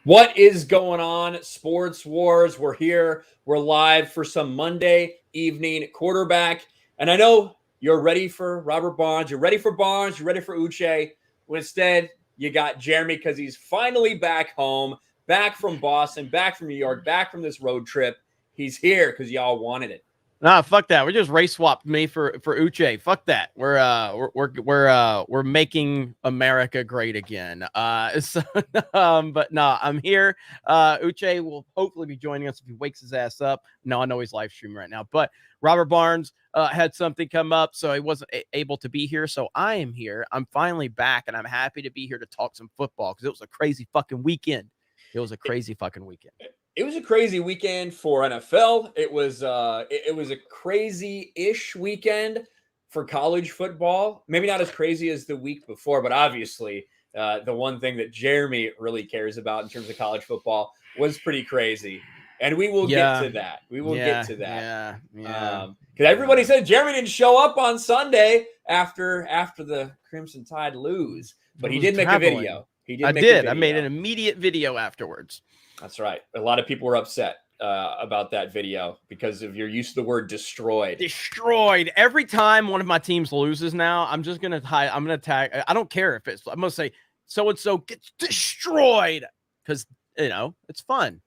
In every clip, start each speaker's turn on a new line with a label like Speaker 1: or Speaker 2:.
Speaker 1: What is going on, Sports Wars? We're here. We're live for some Monday evening quarterback. And I know you're ready for Robert Barnes. You're ready for Barnes. You're ready for Uche. But instead, you got Jeremy because he's finally back home, back from Boston, back from New York, back from this road trip. He's here because y'all wanted it.
Speaker 2: Nah, fuck that. We just race swapped me for Uche. Fuck that. We're making America great again. But no, I'm here. Uche will hopefully be joining us if he wakes his ass up. No, I know he's live streaming right now, but Robert Barnes had something come up, so he wasn't able to be here. So I am here. I'm finally back, and I'm happy to be here to talk some football because it was a crazy fucking weekend. It was a crazy fucking weekend.
Speaker 1: It was a crazy weekend for NFL. It was a crazy-ish weekend for college football. Maybe not as crazy as the week before, but obviously the one thing that Jeremy really cares about in terms of college football was pretty crazy. And we will get to that. We will get to that.
Speaker 2: Yeah.
Speaker 1: Because everybody said Jeremy didn't show up on Sunday after the Crimson Tide lose, but he did make a video.
Speaker 2: I made an immediate video afterwards.
Speaker 1: That's right. A lot of people were upset about that video because of your use of the word destroyed.
Speaker 2: Destroyed. Every time one of my teams loses now, I'm just going to hide. I'm going to tag. I don't care if I'm going to say so-and-so gets destroyed because, it's fun.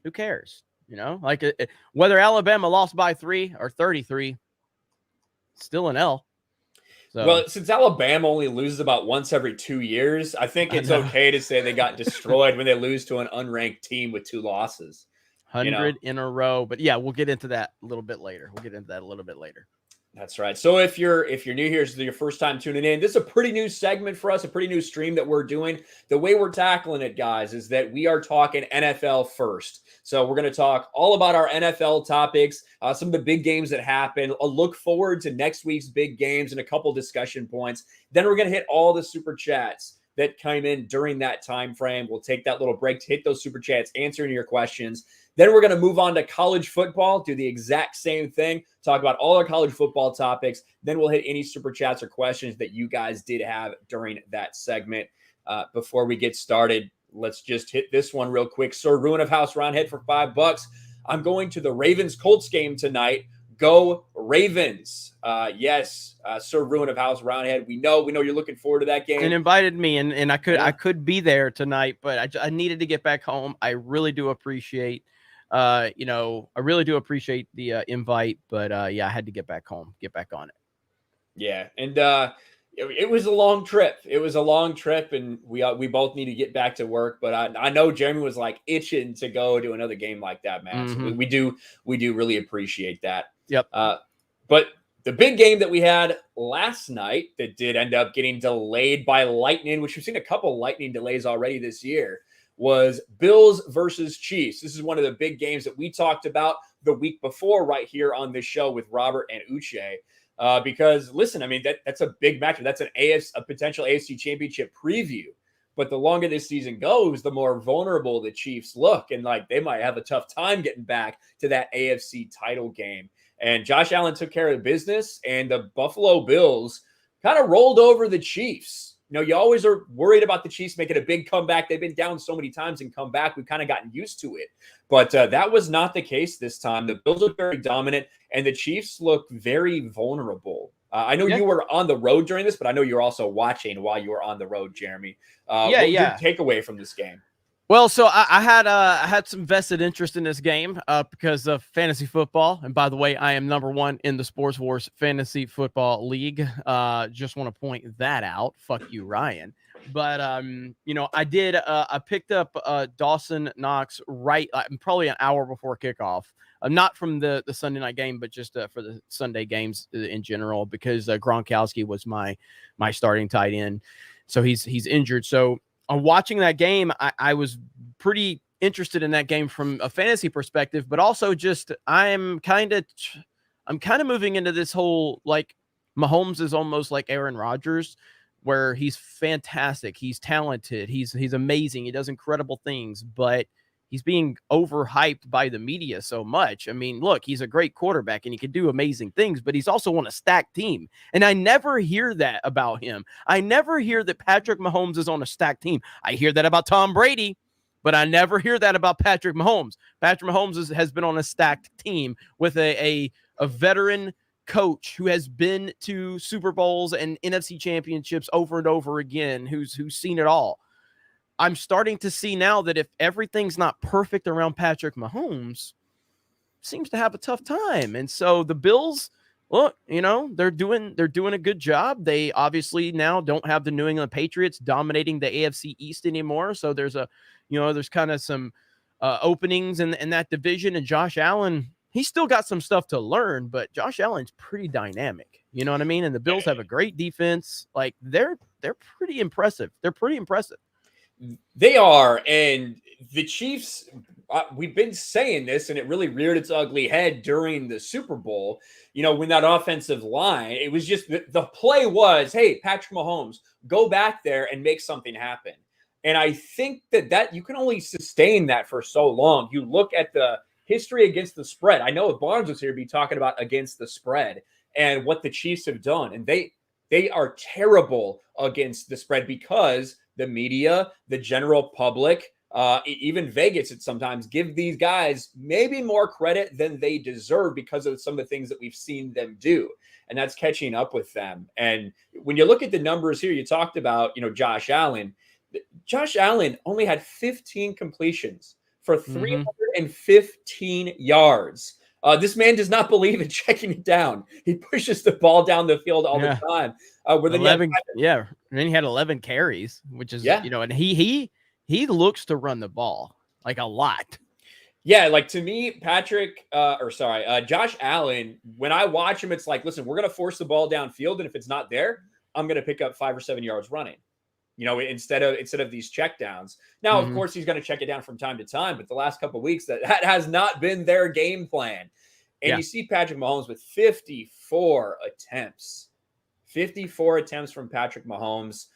Speaker 2: Who cares? Like whether Alabama lost by 3 or 33, still an L. So.
Speaker 1: Well, since Alabama only loses about once every 2 years, I think it's okay to say they got destroyed when they lose to an unranked team with 2 losses.
Speaker 2: 100 in a row. But yeah, we'll get into that a little bit later.
Speaker 1: That's right. So if you're new here, this is your first time tuning in, this is a pretty new segment for us, a pretty new stream that we're doing. The way we're tackling it, guys, is that we are talking NFL first. So we're going to talk all about our NFL topics, some of the big games that happen, a look forward to next week's big games and a couple discussion points. Then we're going to hit all the super chats that came in during that time frame. We'll take that little break to hit those super chats, answering your questions. Then we're going to move on to college football, do the exact same thing, talk about all our college football topics. Then we'll hit any super chats or questions that you guys did have during that segment. Before we get started, let's just hit this one real quick. Sir Ruin of House Roundhead for $5. I'm going to the Ravens-Colts game tonight. Go Ravens. Yes, Sir Ruin of House Roundhead. We know you're looking forward to that game.
Speaker 2: And invited me, and I could be there tonight, but I needed to get back home. I really do appreciate I really do appreciate the invite, but I had to get back home, get back on it.
Speaker 1: Yeah, and it was a long trip. And we both need to get back to work. But I know Jeremy was like itching to go to another game like that, man. Mm-hmm. So we do really appreciate that.
Speaker 2: Yep.
Speaker 1: But the big game that we had last night that did end up getting delayed by lightning, which we've seen a couple lightning delays already this year, was Bills versus Chiefs. This is one of the big games that we talked about the week before right here on this show with Robert and Uche. Because listen, I mean, that's a big matchup. That's a potential AFC championship preview. But the longer this season goes, the more vulnerable the Chiefs look. And like they might have a tough time getting back to that AFC title game. And Josh Allen took care of the business, and the Buffalo Bills kind of rolled over the Chiefs. You always are worried about the Chiefs making a big comeback. They've been down so many times and come back. We've kind of gotten used to it. But that was not the case this time. The Bills look very dominant, and the Chiefs look very vulnerable. I know you were on the road during this, but I know you're also watching while you were on the road, Jeremy. What was your takeaway from this game?
Speaker 2: Well, so I had some vested interest in this game because of fantasy football. And by the way, I am number 1 in the Sports Wars Fantasy Football League. Just want to point that out. Fuck you, Ryan. But, I picked up Dawson Knox probably an hour before kickoff. Not from the Sunday night game, but just for the Sunday games in general, because Gronkowski was my starting tight end. So he's injured. So watching that game, I was pretty interested in that game from a fantasy perspective, but also just I'm kind of moving into this whole like Mahomes is almost like Aaron Rodgers, where he's fantastic, he's talented, he's amazing, he does incredible things, but he's being overhyped by the media so much. I mean, look, he's a great quarterback and he can do amazing things, but he's also on a stacked team. And I never hear that about him. I never hear that Patrick Mahomes is on a stacked team. I hear that about Tom Brady, But I never hear that about Patrick Mahomes. Patrick Mahomes has been on a stacked team with a veteran coach who has been to Super Bowls and NFC championships over and over again, who's seen it all. I'm starting to see now that if everything's not perfect around Patrick Mahomes, seems to have a tough time. And so the Bills, look, they're doing a good job. They obviously now don't have the New England Patriots dominating the AFC East anymore. So there's kind of some openings in that division. And Josh Allen, he's still got some stuff to learn, but Josh Allen's pretty dynamic. You know what I mean? And the Bills have a great defense. Like they're pretty impressive. They're pretty impressive.
Speaker 1: They are. And the Chiefs, we've been saying this, and it really reared its ugly head during the Super Bowl. When that offensive line, it was just the play was, hey, Patrick Mahomes, go back there and make something happen. And I think that you can only sustain that for so long. You look at the history against the spread. I know if Barnes was here, he'd be talking about against the spread and what the Chiefs have done. And they are terrible against the spread because the media, the general public, even Vegas at sometimes give these guys maybe more credit than they deserve because of some of the things that we've seen them do. And that's catching up with them. And when you look at the numbers here, you talked about, Josh Allen. Josh Allen only had 15 completions for 315 yards. This man does not believe in checking it down. He pushes the ball down the field all the time. And
Speaker 2: then he had 11 carries, which is, and he looks to run the ball like a lot.
Speaker 1: Yeah, like to me, Josh Allen, when I watch him, it's like, listen, we're going to force the ball downfield, and if it's not there, I'm going to pick up 5 or 7 yards running. Instead of these check downs. Now, of course, he's going to check it down from time to time, but the last couple of weeks, that has not been their game plan. And you see Patrick Mahomes with 54 attempts. 54 attempts from Patrick Mahomes.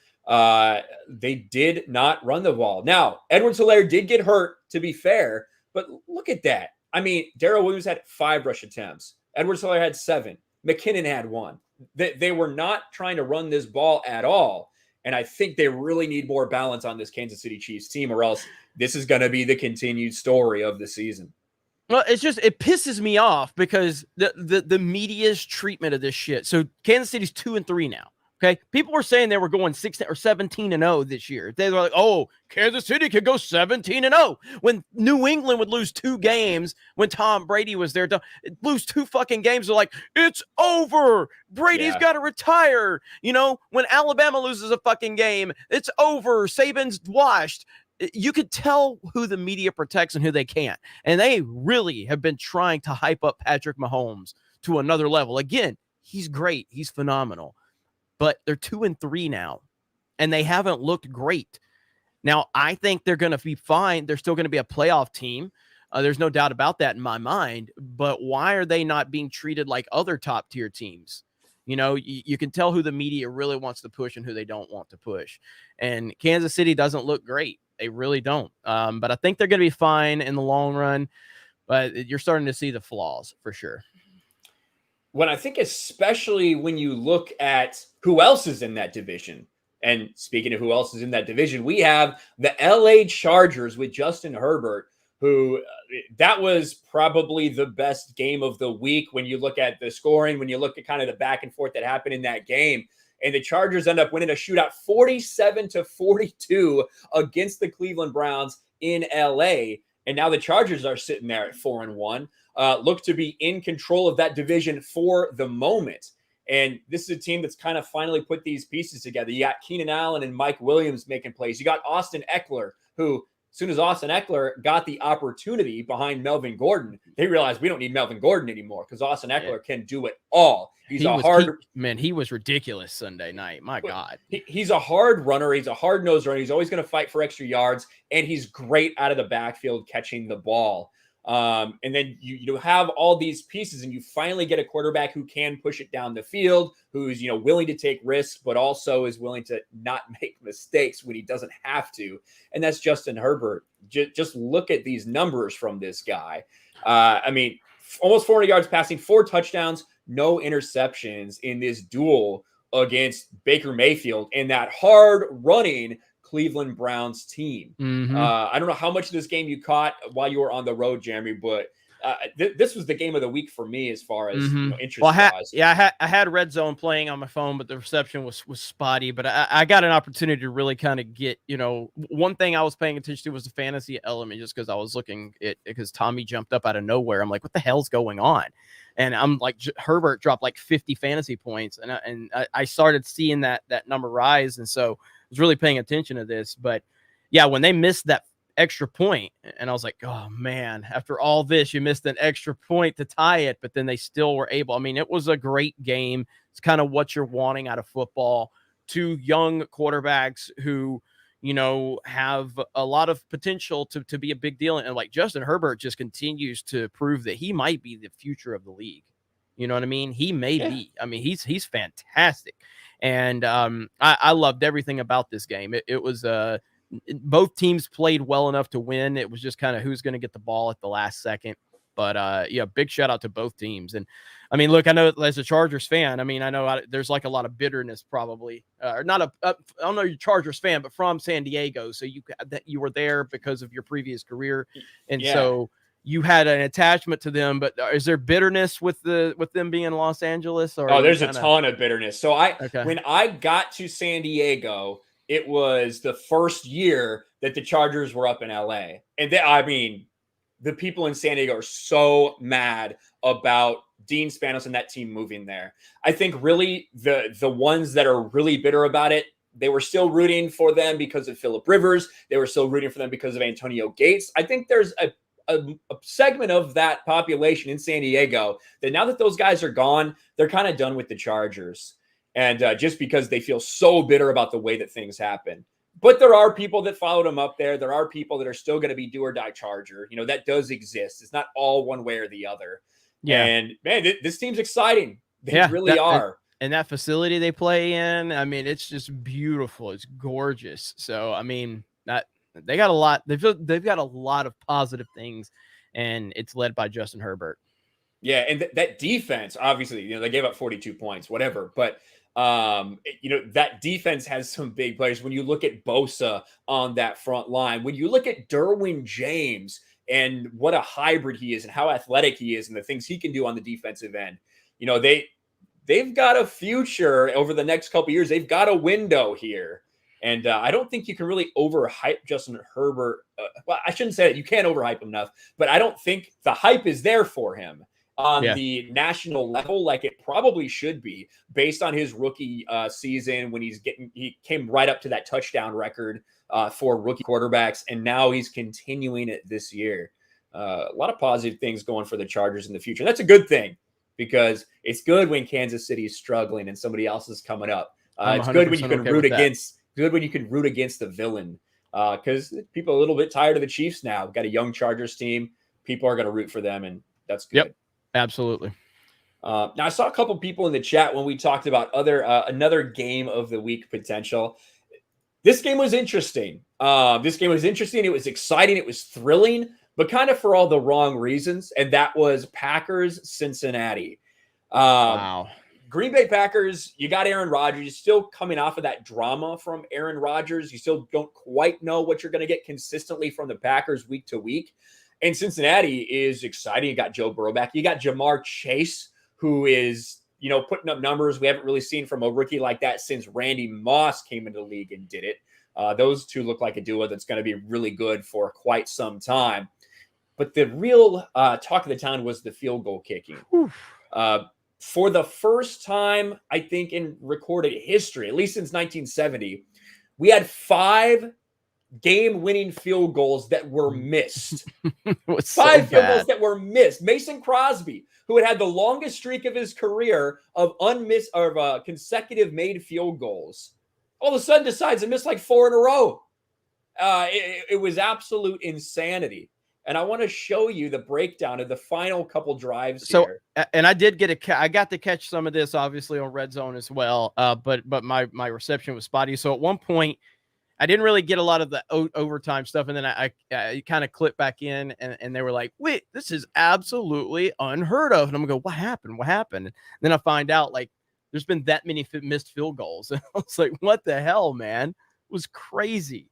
Speaker 1: They did not run the ball. Now, Edwards-Helaire did get hurt, to be fair, but look at that. I mean, Darrell Williams had 5 rush attempts. Edwards-Helaire had 7. McKinnon had 1. They were not trying to run this ball at all. And I think they really need more balance on this Kansas City Chiefs team, or else this is going to be the continued story of the season.
Speaker 2: Well, it pisses me off because the media's treatment of this shit. So Kansas City's 2-3 now. Okay. People were saying they were going 16 or 17-0 this year. They were like, oh, Kansas City could go 17-0 when New England would lose 2 games when Tom Brady was there to lose 2 fucking games. They're like, it's over. Brady's got to retire. When Alabama loses a fucking game, it's over. Saban's washed. You could tell who the media protects and who they can't. And they really have been trying to hype up Patrick Mahomes to another level. Again, he's great. He's phenomenal. But they're 2-3 now, and they haven't looked great. Now, I think they're going to be fine. They're still going to be a playoff team. There's no doubt about that in my mind. But why are they not being treated like other top-tier teams? You can tell who the media really wants to push and who they don't want to push. And Kansas City doesn't look great. They really don't. But I think they're going to be fine in the long run. But you're starting to see the flaws for sure.
Speaker 1: When I think, especially when you look at who else is in that division, and speaking of who else is in that division, we have the LA Chargers with Justin Herbert, who that was probably the best game of the week when you look at the scoring, when you look at kind of the back and forth that happened in that game. And the Chargers end up winning a shootout 47-42 against the Cleveland Browns in LA. And now the Chargers are sitting there at 4-1. Look to be in control of that division for the moment. And this is a team that's kind of finally put these pieces together. You got Keenan Allen and Mike Williams making plays. You got Austin Eckler, who, as soon as Austin Eckler got the opportunity behind Melvin Gordon, they realized we don't need Melvin Gordon anymore because Austin Eckler can do it all. He
Speaker 2: was ridiculous Sunday night. My God.
Speaker 1: He's a hard runner. He's a hard-nosed runner. He's always going to fight for extra yards, and he's great out of the backfield catching the ball. And then you have all these pieces, and you finally get a quarterback who can push it down the field, who's willing to take risks, but also is willing to not make mistakes when he doesn't have to. And that's Justin Herbert. Just look at these numbers from this guy. I mean, almost 400 yards passing, 4 touchdowns, no interceptions in this duel against Baker Mayfield and that hard running Cleveland Browns team.
Speaker 2: Mm-hmm.
Speaker 1: I don't know how much of this game you caught while you were on the road, Jeremy, but this was the game of the week for me as far as interest wise.
Speaker 2: I had Red Zone playing on my phone, but the reception was spotty. But I got an opportunity to really kind of get, one thing I was paying attention to was the fantasy element, just because I was looking at because Tommy jumped up out of nowhere. I'm like, what the hell's going on? And I'm like, Herbert dropped like 50 fantasy points, and I started seeing that number rise, and so I was really paying attention to this. But yeah, when they missed that extra point, and I was like, oh man, after all this, you missed an extra point to tie it, but then they still were able. I mean, it was a great game. It's kind of what you're wanting out of football. Two young quarterbacks who, have a lot of potential to be a big deal. And like Justin Herbert just continues to prove that he might be the future of the league. You know what I mean? He may be. I mean, he's fantastic. And I loved everything about this game. It was both teams played well enough to win. It was just kind of who's going to get the ball at the last second. But big shout out to both teams. And I mean, look, I know as a Chargers fan, I mean, I know there's like a lot of bitterness probably, or not I don't know you're a Chargers fan, but from San Diego. So you were there because of your previous career. And so you had an attachment to them, but is there bitterness with them being in Los Angeles? Or
Speaker 1: there's a ton of bitterness. So when I got to San Diego, it was the first year that the Chargers were up in LA. And the people in San Diego are so mad about Dean Spanos and that team moving there. I think really the ones that are really bitter about it, they were still rooting for them because of Phillip Rivers. They were still rooting for them because of Antonio Gates. I think there's a segment of that population in San Diego that now that those guys are gone, they're kind of done with the Chargers. And just because they feel so bitter about the way that things happen. But there are people that followed him up there. There are people that are still going to be do or die Charger. That does exist. It's not all one way or the other. Yeah. And man, this team's exciting. They really are.
Speaker 2: And that facility they play in, I mean, it's just beautiful. It's gorgeous. So, I mean, they got a lot. They've got a lot of positive things, and it's led by Justin Herbert.
Speaker 1: Yeah, and that defense, obviously, they gave up 42 points, whatever. But that defense has some big players. When you look at Bosa on that front line, when you look at Derwin James and what a hybrid he is and how athletic he is and the things he can do on the defensive end, they've got a future over the next couple of years. They've got a window here. And I don't think you can really overhype Justin Herbert. Well, I shouldn't say that. You can't overhype him enough, but I don't think the hype is there for him on the national level like it probably should be based on his rookie season when he came right up to that touchdown record for rookie quarterbacks, and now he's continuing it this year. A lot of positive things going for the Chargers in the future. And that's a good thing because it's good when Kansas City is struggling and somebody else is coming up. It's good when you can root against. Good when you can root against the villain because people are a little bit tired of the Chiefs now. We've got a young Chargers team. People are going to root for them, and that's good.
Speaker 2: Yep, absolutely.
Speaker 1: Now, I saw a couple people in the chat when we talked about another game of the week potential. This game was interesting. It was exciting. It was thrilling, but kind of for all the wrong reasons, and that was Packers-Cincinnati.
Speaker 2: Wow.
Speaker 1: Green Bay Packers, you got Aaron Rodgers. You're still coming off of that drama from Aaron Rodgers. You still don't quite know what you're going to get consistently from the Packers week to week. And Cincinnati is exciting. You got Joe Burrow back. You got Jamar Chase, who is, putting up numbers we haven't really seen from a rookie like that since Randy Moss came into the league and did it. Those two look like a duo that's going to be really good for quite some time. But the real talk of the town was the field goal kicking. For the first time, I think, in recorded history, at least since 1970, we had 5 game-winning field goals that were missed. 5 field goals that were missed. Mason Crosby, who had the longest streak of his career of consecutive made field goals, all of a sudden decides to miss like 4 in a row. It was absolute insanity. And I want to show you the breakdown of the final couple drives here.
Speaker 2: And I did I got to catch some of this obviously on Red Zone as well. But my reception was spotty. So at one point I didn't really get a lot of the overtime stuff. And then I kind of clipped back in and they were like, wait, this is absolutely unheard of. And I'm going to go, what happened? What happened? And then I find out like there's been that many missed field goals. And I was like, what the hell, man? was crazy.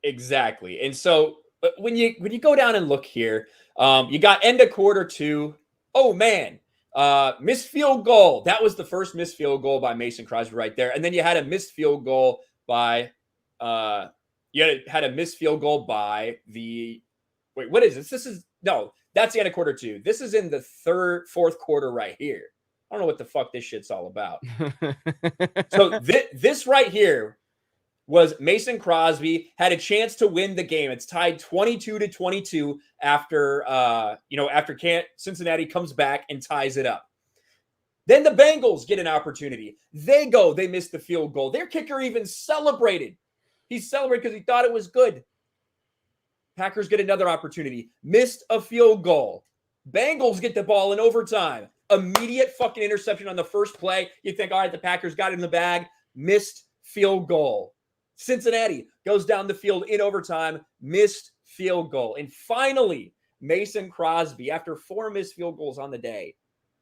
Speaker 1: Exactly. And so when you go down and look here, you got end of quarter 2. Oh man, missed field goal. That was the first missed field goal by Mason Crosby right there. And then you had a missed field goal by the wait, what is this? That's the end of quarter 2. This is in the fourth quarter right here. I don't know what the fuck this shit's all about. So this right here was Mason Crosby had a chance to win the game. It's tied 22-22 after Cincinnati comes back and ties it up. Then the Bengals get an opportunity. They miss the field goal. Their kicker even celebrated. He celebrated because he thought it was good. Packers get another opportunity. Missed a field goal. Bengals get the ball in overtime. Immediate fucking interception on the first play. You think, all right, the Packers got it in the bag. Missed field goal. Cincinnati goes down the field in overtime, missed field goal. And finally, Mason Crosby, after 4 missed field goals on the day,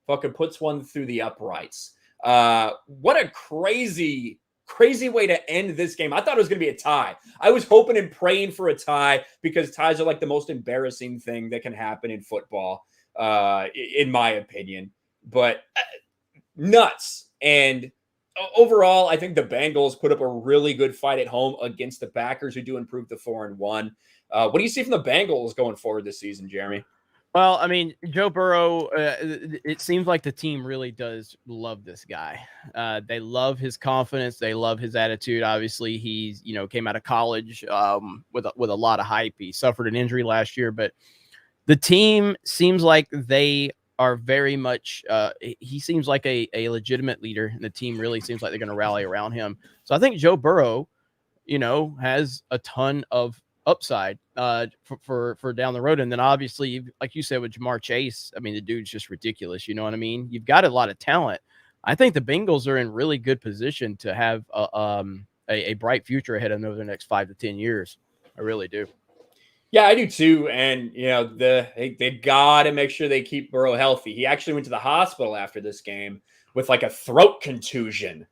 Speaker 1: fucking puts one through the uprights. What a crazy way to end this game. I thought it was going to be a tie. I was hoping and praying for a tie because ties are like the most embarrassing thing that can happen in football, in my opinion. But nuts. And overall, I think the Bengals put up a really good fight at home against the Packers, who do improve to 4-1. What do you see from the Bengals going forward this season, Jeremy?
Speaker 2: Well, I mean, Joe Burrow, it seems like the team really does love this guy. They love his confidence. They love his attitude. Obviously, he's, came out of college with a lot of hype. He suffered an injury last year, but the team seems like they are very much he seems like a legitimate leader, and the team really seems like they're going to rally around him. So I think Joe Burrow, has a ton of upside for down the road. And then obviously, like you said, with Jamar Chase, I mean, the dude's just ridiculous. You know what I mean? You've got a lot of talent. I think the Bengals are in really good position to have a bright future ahead of them over the next 5 to 10 years. I really do.
Speaker 1: Yeah, I do too. And, they got to make sure they keep Burrow healthy. He actually went to the hospital after this game with like a throat contusion.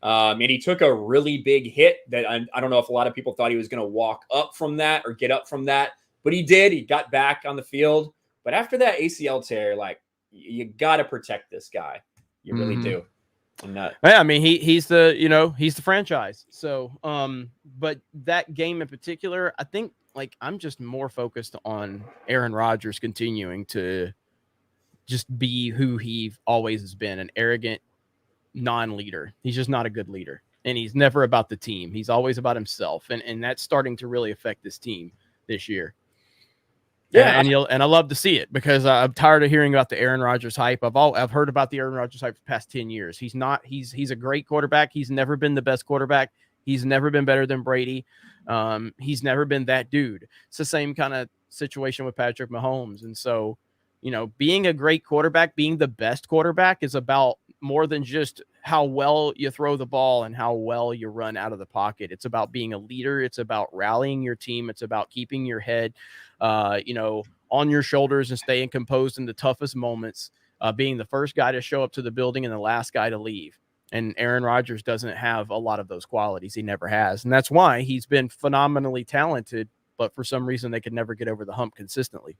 Speaker 1: And he took a really big hit that I don't know if a lot of people thought he was going to walk up from that or get up from that, but he did. He got back on the field. But after that ACL tear, like, you got to protect this guy. You really do. Yeah,
Speaker 2: I mean, he's the franchise. So, but that game in particular, I think, like, I'm just more focused on Aaron Rodgers continuing to just be who he always has been, an arrogant non-leader. He's just not a good leader, and he's never about the team. He's always about himself, and that's starting to really affect this team this year. Yeah, and I love to see it because I'm tired of hearing about the Aaron Rodgers hype. I've heard about the Aaron Rodgers hype for the past 10 years. He's a great quarterback. He's never been the best quarterback. He's never been better than Brady. He's never been that dude. It's the same kind of situation with Patrick Mahomes. And so, being a great quarterback, being the best quarterback is about more than just how well you throw the ball and how well you run out of the pocket. It's about being a leader. It's about rallying your team. It's about keeping your head, on your shoulders and staying composed in the toughest moments, being the first guy to show up to the building and the last guy to leave. And Aaron Rodgers doesn't have a lot of those qualities. He never has. And that's why he's been phenomenally talented, but for some reason they could never get over the hump consistently.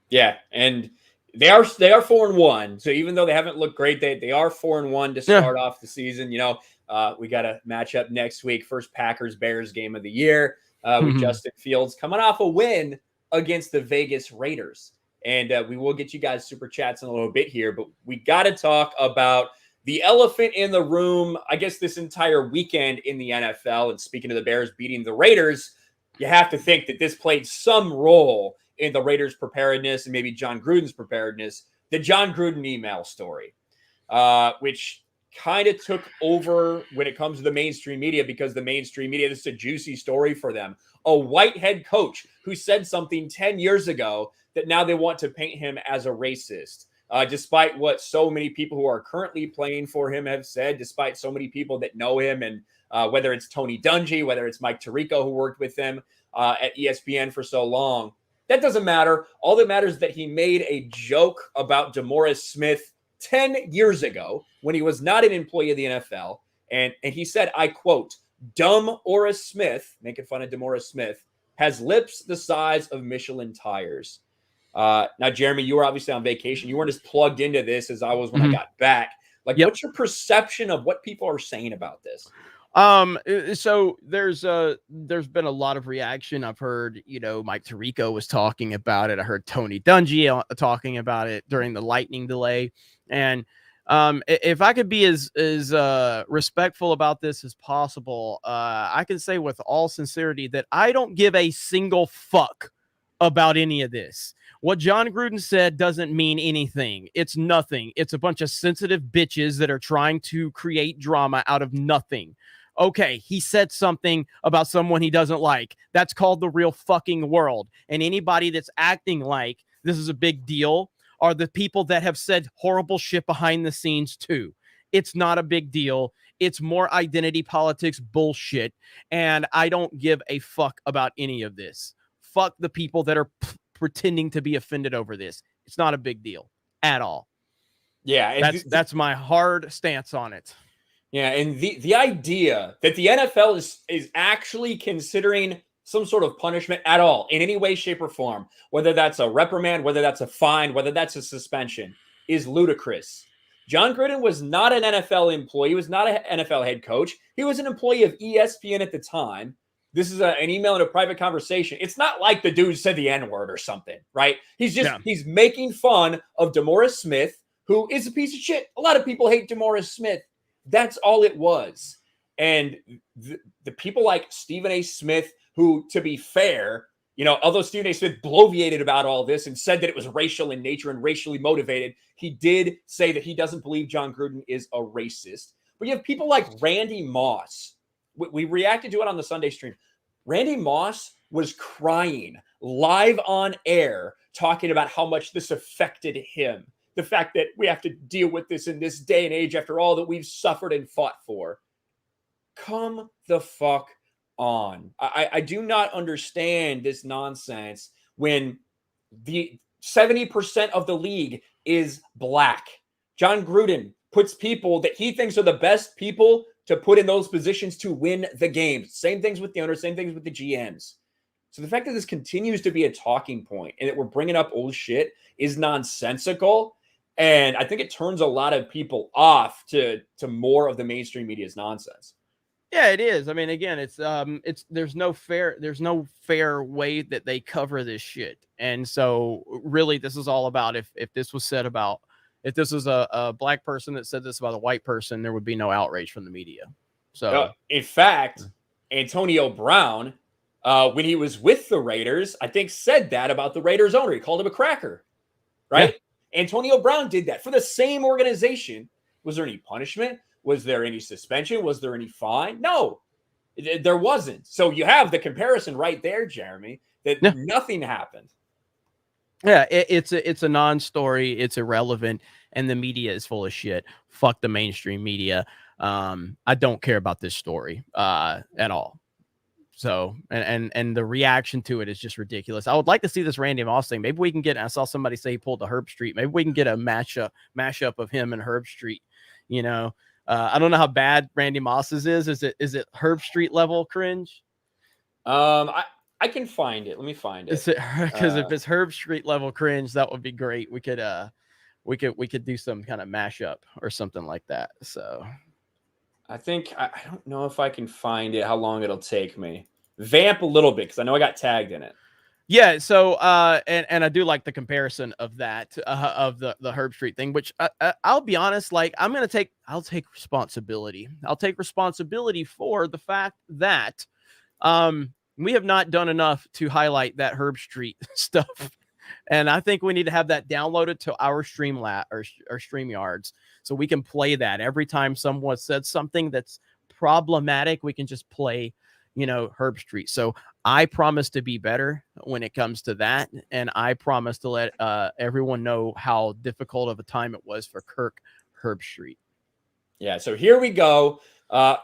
Speaker 1: Yeah. And they are 4-1. So even though they haven't looked great, they are 4-1 to start off the season. We got a matchup next week. First Packers-Bears game of the year with Justin Fields coming off a win against the Vegas Raiders. And we will get you guys super chats in a little bit here, but we got to talk about the elephant in the room, I guess, this entire weekend in the NFL. And speaking of the Bears beating the Raiders, you have to think that this played some role in the Raiders' preparedness and maybe John Gruden's preparedness. The John Gruden email story, which kind of took over when it comes to the mainstream media, because the mainstream media, this is a juicy story for them. A white head coach who said something 10 years ago that now they want to paint him as a racist. Despite what so many people who are currently playing for him have said, despite so many people that know him, and whether it's Tony Dungy, whether it's Mike Tirico, who worked with him at ESPN for so long, that doesn't matter. All that matters is that he made a joke about DeMaurice Smith 10 years ago when he was not an employee of the NFL. And he said, I quote, Dumb Ora Smith, making fun of Demora Smith, has lips the size of Michelin tires. Now, Jeremy, you were obviously on vacation. You weren't as plugged into this as I was when I got back. Like,
Speaker 2: Yep.
Speaker 1: what's your perception of what people are saying about this?
Speaker 2: So there's been a lot of reaction. I've heard, Mike Tirico was talking about it. I heard Tony Dungy talking about it during the lightning delay. And if I could be as respectful about this as possible, I can say with all sincerity that I don't give a single fuck about any of this. What John Gruden said doesn't mean anything. It's nothing. It's a bunch of sensitive bitches that are trying to create drama out of nothing. Okay, he said something about someone he doesn't like. That's called the real fucking world. And anybody that's acting like this is a big deal are the people that have said horrible shit behind the scenes too. It's not a big deal. It's more identity politics bullshit. And I don't give a fuck about any of this. Fuck the people that are pretending to be offended over this. It's not a big deal at all.
Speaker 1: Yeah.
Speaker 2: That's my hard stance on it.
Speaker 1: Yeah, and the idea that the NFL is actually considering some sort of punishment at all in any way, shape, or form, whether that's a reprimand, whether that's a fine, whether that's a suspension, is ludicrous. John Gruden was not an NFL employee. He was not an NFL head coach. He was an employee of ESPN at the time. This is an email and a private conversation. It's not like the dude said the N-word or something, right? He's making fun of Demora Smith, who is a piece of shit. A lot of people hate Demora Smith. That's all it was. And the people like Stephen A. Smith, who, to be fair, although Stephen A. Smith bloviated about all this and said that it was racial in nature and racially motivated, he did say that he doesn't believe John Gruden is a racist. But you have people like Randy Moss. We reacted to it on the Sunday stream. Randy Moss was crying live on air, talking about how much this affected him. The fact that we have to deal with this in this day and age after all that we've suffered and fought for. Come the fuck on. I do not understand this nonsense when the 70% of the league is black. John Gruden puts people that he thinks are the best people to put in those positions to win the game. Same things with the owners, same things with the GMs. So the fact that this continues to be a talking point and that we're bringing up old shit is nonsensical. And I think it turns a lot of people off to more of the mainstream media's nonsense.
Speaker 2: Yeah, it is. I mean, again, it's there's no fair way that they cover this shit. And so really this is all about if this was a black person that said this about a white person, there would be no outrage from the media. So
Speaker 1: in fact, Antonio Brown, when he was with the Raiders, I think said that about the Raiders owner. He called him a cracker, right? Yeah. Antonio Brown did that for the same organization. Was there any punishment? Was there any suspension? Was there any fine? No, there wasn't. So you have the comparison right there, Jeremy, that nothing happened.
Speaker 2: Yeah, it's a non-story. It's irrelevant, and the media is full of shit. Fuck the mainstream media. I don't care about this story at all. So, and the reaction to it is just ridiculous. I would like to see this Randy Moss thing. Maybe we can get, I saw somebody say he pulled the Herb Street. Maybe we can get a mashup of him and Herb Street. I don't know how bad Randy Moss's is. Is it Herb Street level cringe?
Speaker 1: I can find it. Let me find it.
Speaker 2: Because if it's Herb Street level cringe, that would be great. We could do some kind of mashup or something like that. So
Speaker 1: I think I don't know if I can find it, how long it'll take me. Vamp a little bit because I know I got tagged in it.
Speaker 2: Yeah, so and I do like the comparison of that of the Herb Street thing, which I'll be honest, like I'll take responsibility. I'll take responsibility for the fact that we have not done enough to highlight that Herb Street stuff. And I think we need to have that downloaded to our Streamlab or StreamYards so we can play that every time someone said something that's problematic. We can just play, Herb Street. So I promise to be better when it comes to that. And I promise to let everyone know how difficult of a time it was for Kirk Herb Street.
Speaker 1: Yeah. So here we go.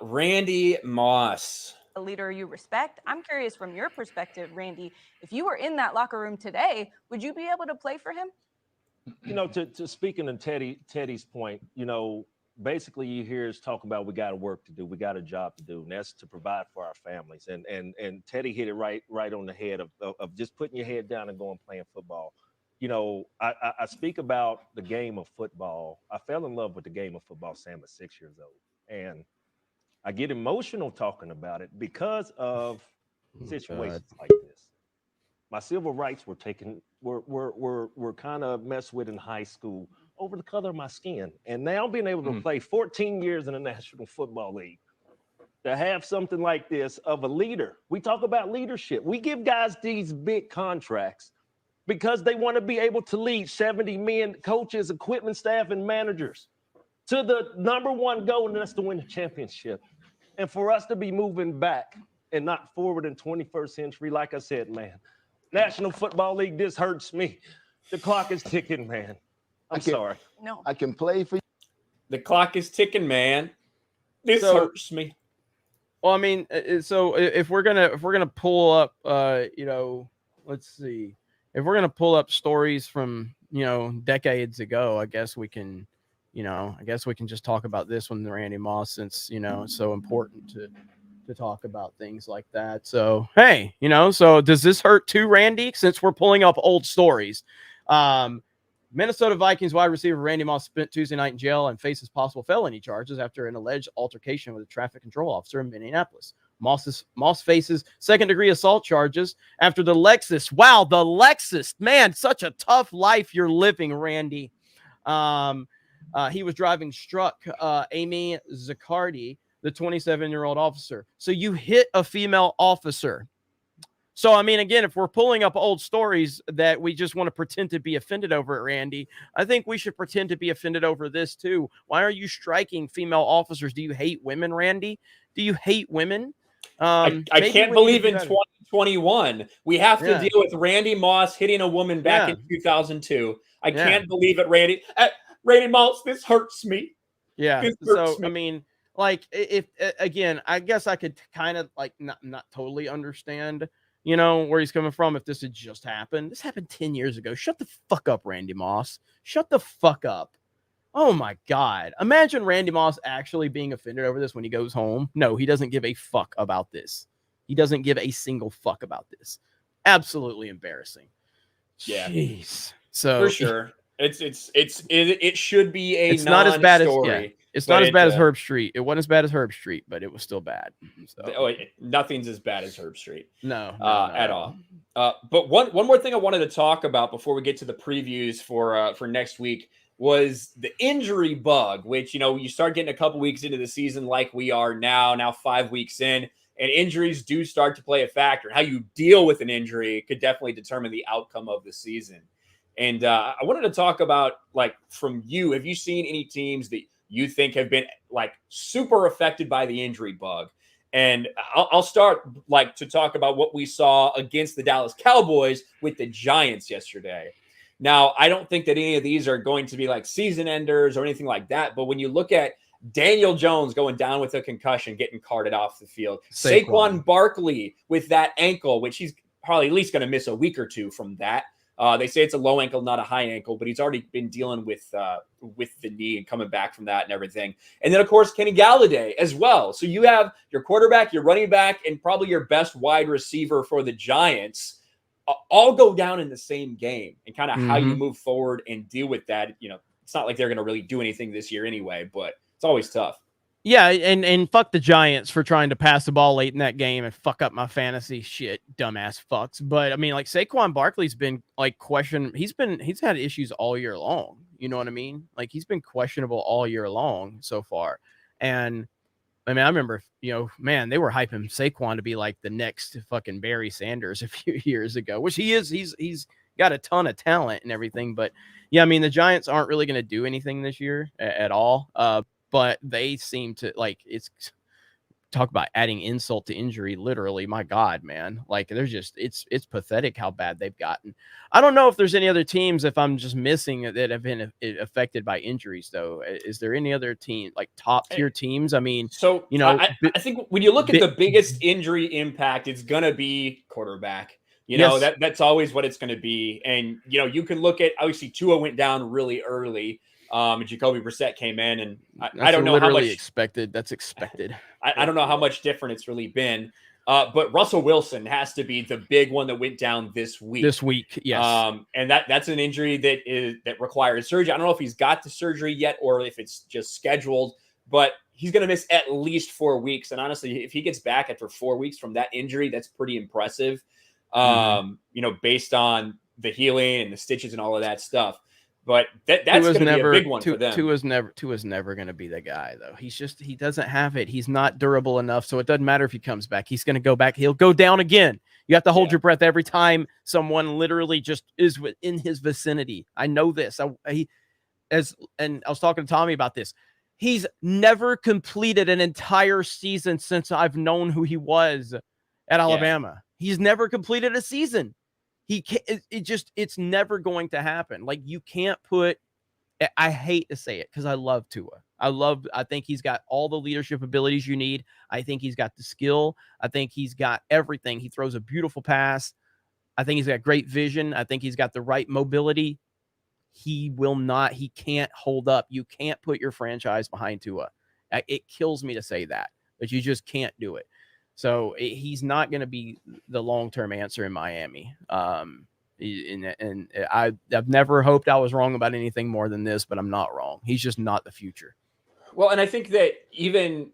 Speaker 1: Randy Moss.
Speaker 3: A leader you respect. I'm curious from your perspective, Randy, if you were in that locker room today, would you be able to play for him?
Speaker 4: To speaking on Teddy's point, basically you hear is talk about we got work to do, we got a job to do, and that's to provide for our families. And Teddy hit it right on the head of just putting your head down and going playing football. I speak about the game of football. I fell in love with the game of football, Sam, at 6 years old, and I get emotional talking about it because of situations like this. My civil rights were taken, were kind of messed with in high school over the color of my skin. And now being able to play 14 years in the National Football League, to have something like this of a leader. We talk about leadership. We give guys these big contracts because they want to be able to lead 70 men, coaches, equipment staff, and managers to the number one goal, and that's to win the championship. And for us to be moving back and not forward in 21st century, like I said, man, National Football League, this hurts me. The clock is ticking, man. I'm sorry.
Speaker 3: No.
Speaker 5: I can play for you.
Speaker 1: The clock is ticking, man. This hurts me.
Speaker 2: Well, I mean, so if we're gonna pull up, let's see, if we're gonna pull up stories from decades ago, I guess we can just talk about this one, Randy Moss, since it's so important to talk about things like that. So hey, so does this hurt too, Randy? Since we're pulling up old stories, Minnesota Vikings wide receiver Randy Moss spent Tuesday night in jail and faces possible felony charges after an alleged altercation with a traffic control officer in Minneapolis. Moss faces second-degree assault charges after the Lexus. Wow, the Lexus, man, such a tough life you're living, Randy. He was driving, struck Amy Zaccardi, the 27-year-old officer. So you hit a female officer. So, I mean, again, if we're pulling up old stories that we just want to pretend to be offended over, Randy, I think we should pretend to be offended over this too. Why are you striking female officers? Do you hate women, Randy? Do you hate women?
Speaker 1: I can't believe in 2021 we have to deal with Randy Moss hitting a woman back in 2002. I can't believe it, Randy. Randy Moss, this hurts me.
Speaker 2: Yeah. So, I mean, like, if again, I guess I could kind of like not totally understand, where he's coming from if this had just happened. This happened 10 years ago. Shut the fuck up, Randy Moss. Shut the fuck up. Oh my God. Imagine Randy Moss actually being offended over this when he goes home. No, he doesn't give a fuck about this. He doesn't give a single fuck about this. Absolutely embarrassing.
Speaker 1: Yeah.
Speaker 2: Jeez. So
Speaker 1: for sure. It should be a
Speaker 2: it's not as bad
Speaker 1: story.
Speaker 2: It's not as bad as Herb Street. It wasn't as bad as Herb Street, but it was still bad. So.
Speaker 1: Nothing's as bad as Herb Street.
Speaker 2: No,
Speaker 1: at all. But one more thing I wanted to talk about before we get to the previews for next week was the injury bug, which, you start getting a couple weeks into the season like we are now 5 weeks in, and injuries do start to play a factor. How you deal with an injury could definitely determine the outcome of the season. And I wanted to talk about, like, from you, have you seen any teams that you think have been like super affected by the injury bug? And I'll start to talk about what we saw against the Dallas Cowboys with the Giants yesterday. Now, I don't think that any of these are going to be like season enders or anything like that. But when you look at Daniel Jones going down with a concussion, getting carted off the field, Saquon Barkley with that ankle, which he's probably at least going to miss a week or two from that. They say it's a low ankle, not a high ankle, but he's already been dealing with the knee and coming back from that and everything. And then, of course, Kenny Galladay as well. So you have your quarterback, your running back, and probably your best wide receiver for the Giants all go down in the same game, and kind of how you move forward and deal with that. It's not like they're going to really do anything this year anyway, but it's always tough.
Speaker 2: Yeah, and fuck the Giants for trying to pass the ball late in that game and fuck up my fantasy shit, dumbass fucks. But I mean, like, Saquon Barkley's been like questioned. He's had issues all year long. You know what I mean? Like, he's been questionable all year long so far. And I mean, I remember, man, they were hyping Saquon to be like the next fucking Barry Sanders a few years ago, which he is. He's got a ton of talent and everything. But yeah, I mean, the Giants aren't really going to do anything this year at all. But they seem to, like, it's talk about adding insult to injury. Literally, my God, man, like, there's just, it's pathetic how bad they've gotten. I don't know if there's any other teams, if I'm just missing, that have been affected by injuries though. Is there any other team, like top tier teams? I mean,
Speaker 1: so, I think when you look at the biggest injury impact, it's going to be quarterback. That's always what it's going to be. And, you can look at, obviously Tua went down really early. And Jacoby Brissett came in, and I
Speaker 2: That's
Speaker 1: don't know how
Speaker 2: literally
Speaker 1: much
Speaker 2: expected. That's expected.
Speaker 1: I don't know how much different it's really been. But Russell Wilson has to be the big one that went down this week.
Speaker 2: This week, yes.
Speaker 1: And that's an injury that requires surgery. I don't know if he's got the surgery yet or if it's just scheduled, but he's going to miss at least 4 weeks. And honestly, if he gets back after 4 weeks from that injury, that's pretty impressive. Based on the healing and the stitches and all of that stuff. But that's going to be a big one for them.
Speaker 2: Tua's never going to be the guy, though. He doesn't have it. He's not durable enough, so it doesn't matter if he comes back. He's going to go back. He'll go down again. You have to hold your breath every time someone literally just is in his vicinity. I know this. And I was talking to Tommy about this. He's never completed an entire season since I've known who he was at Alabama. He's never completed a season. He can't, it's never going to happen. Like, you can't put, I hate to say it because I love Tua. I think he's got all the leadership abilities you need. I think he's got the skill. I think he's got everything. He throws a beautiful pass. I think he's got great vision. I think he's got the right mobility. He can't hold up. You can't put your franchise behind Tua. It kills me to say that, but you just can't do it. So he's not going to be the long-term answer in Miami. And I've never hoped I was wrong about anything more than this, but I'm not wrong. He's just not the future.
Speaker 1: Well, and I think that even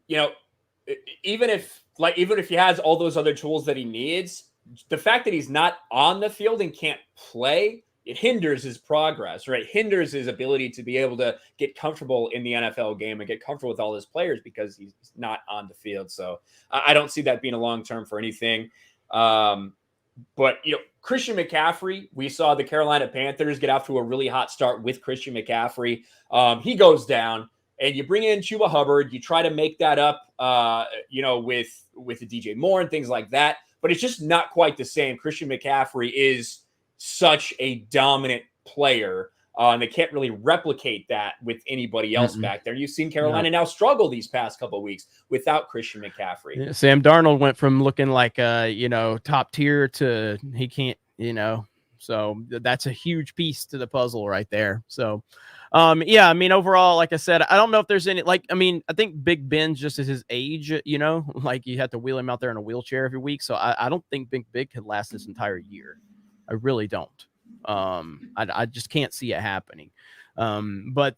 Speaker 1: if he has all those other tools that he needs, the fact that he's not on the field and can't play, it hinders his progress, right? Hinders his ability to be able to get comfortable in the NFL game and get comfortable with all his players because he's not on the field. So I don't see that being a long-term for anything. But, Christian McCaffrey, we saw the Carolina Panthers get off to a really hot start with Christian McCaffrey. He goes down and you bring in Chuba Hubbard. You try to make that up, with the DJ Moore and things like that. But it's just not quite the same. Christian McCaffrey is such a dominant player, and they can't really replicate that with anybody else back there. You've seen Carolina now struggle these past couple of weeks without Christian McCaffrey.
Speaker 2: Yeah, Sam Darnold went from looking like top tier to he can't, so that's a huge piece to the puzzle right there. So overall, like I said, I don't know if there's any, I think Big Ben just at his age, like you have to wheel him out there in a wheelchair every week. So I don't think Big could last this entire year. I really don't. I just can't see it happening. But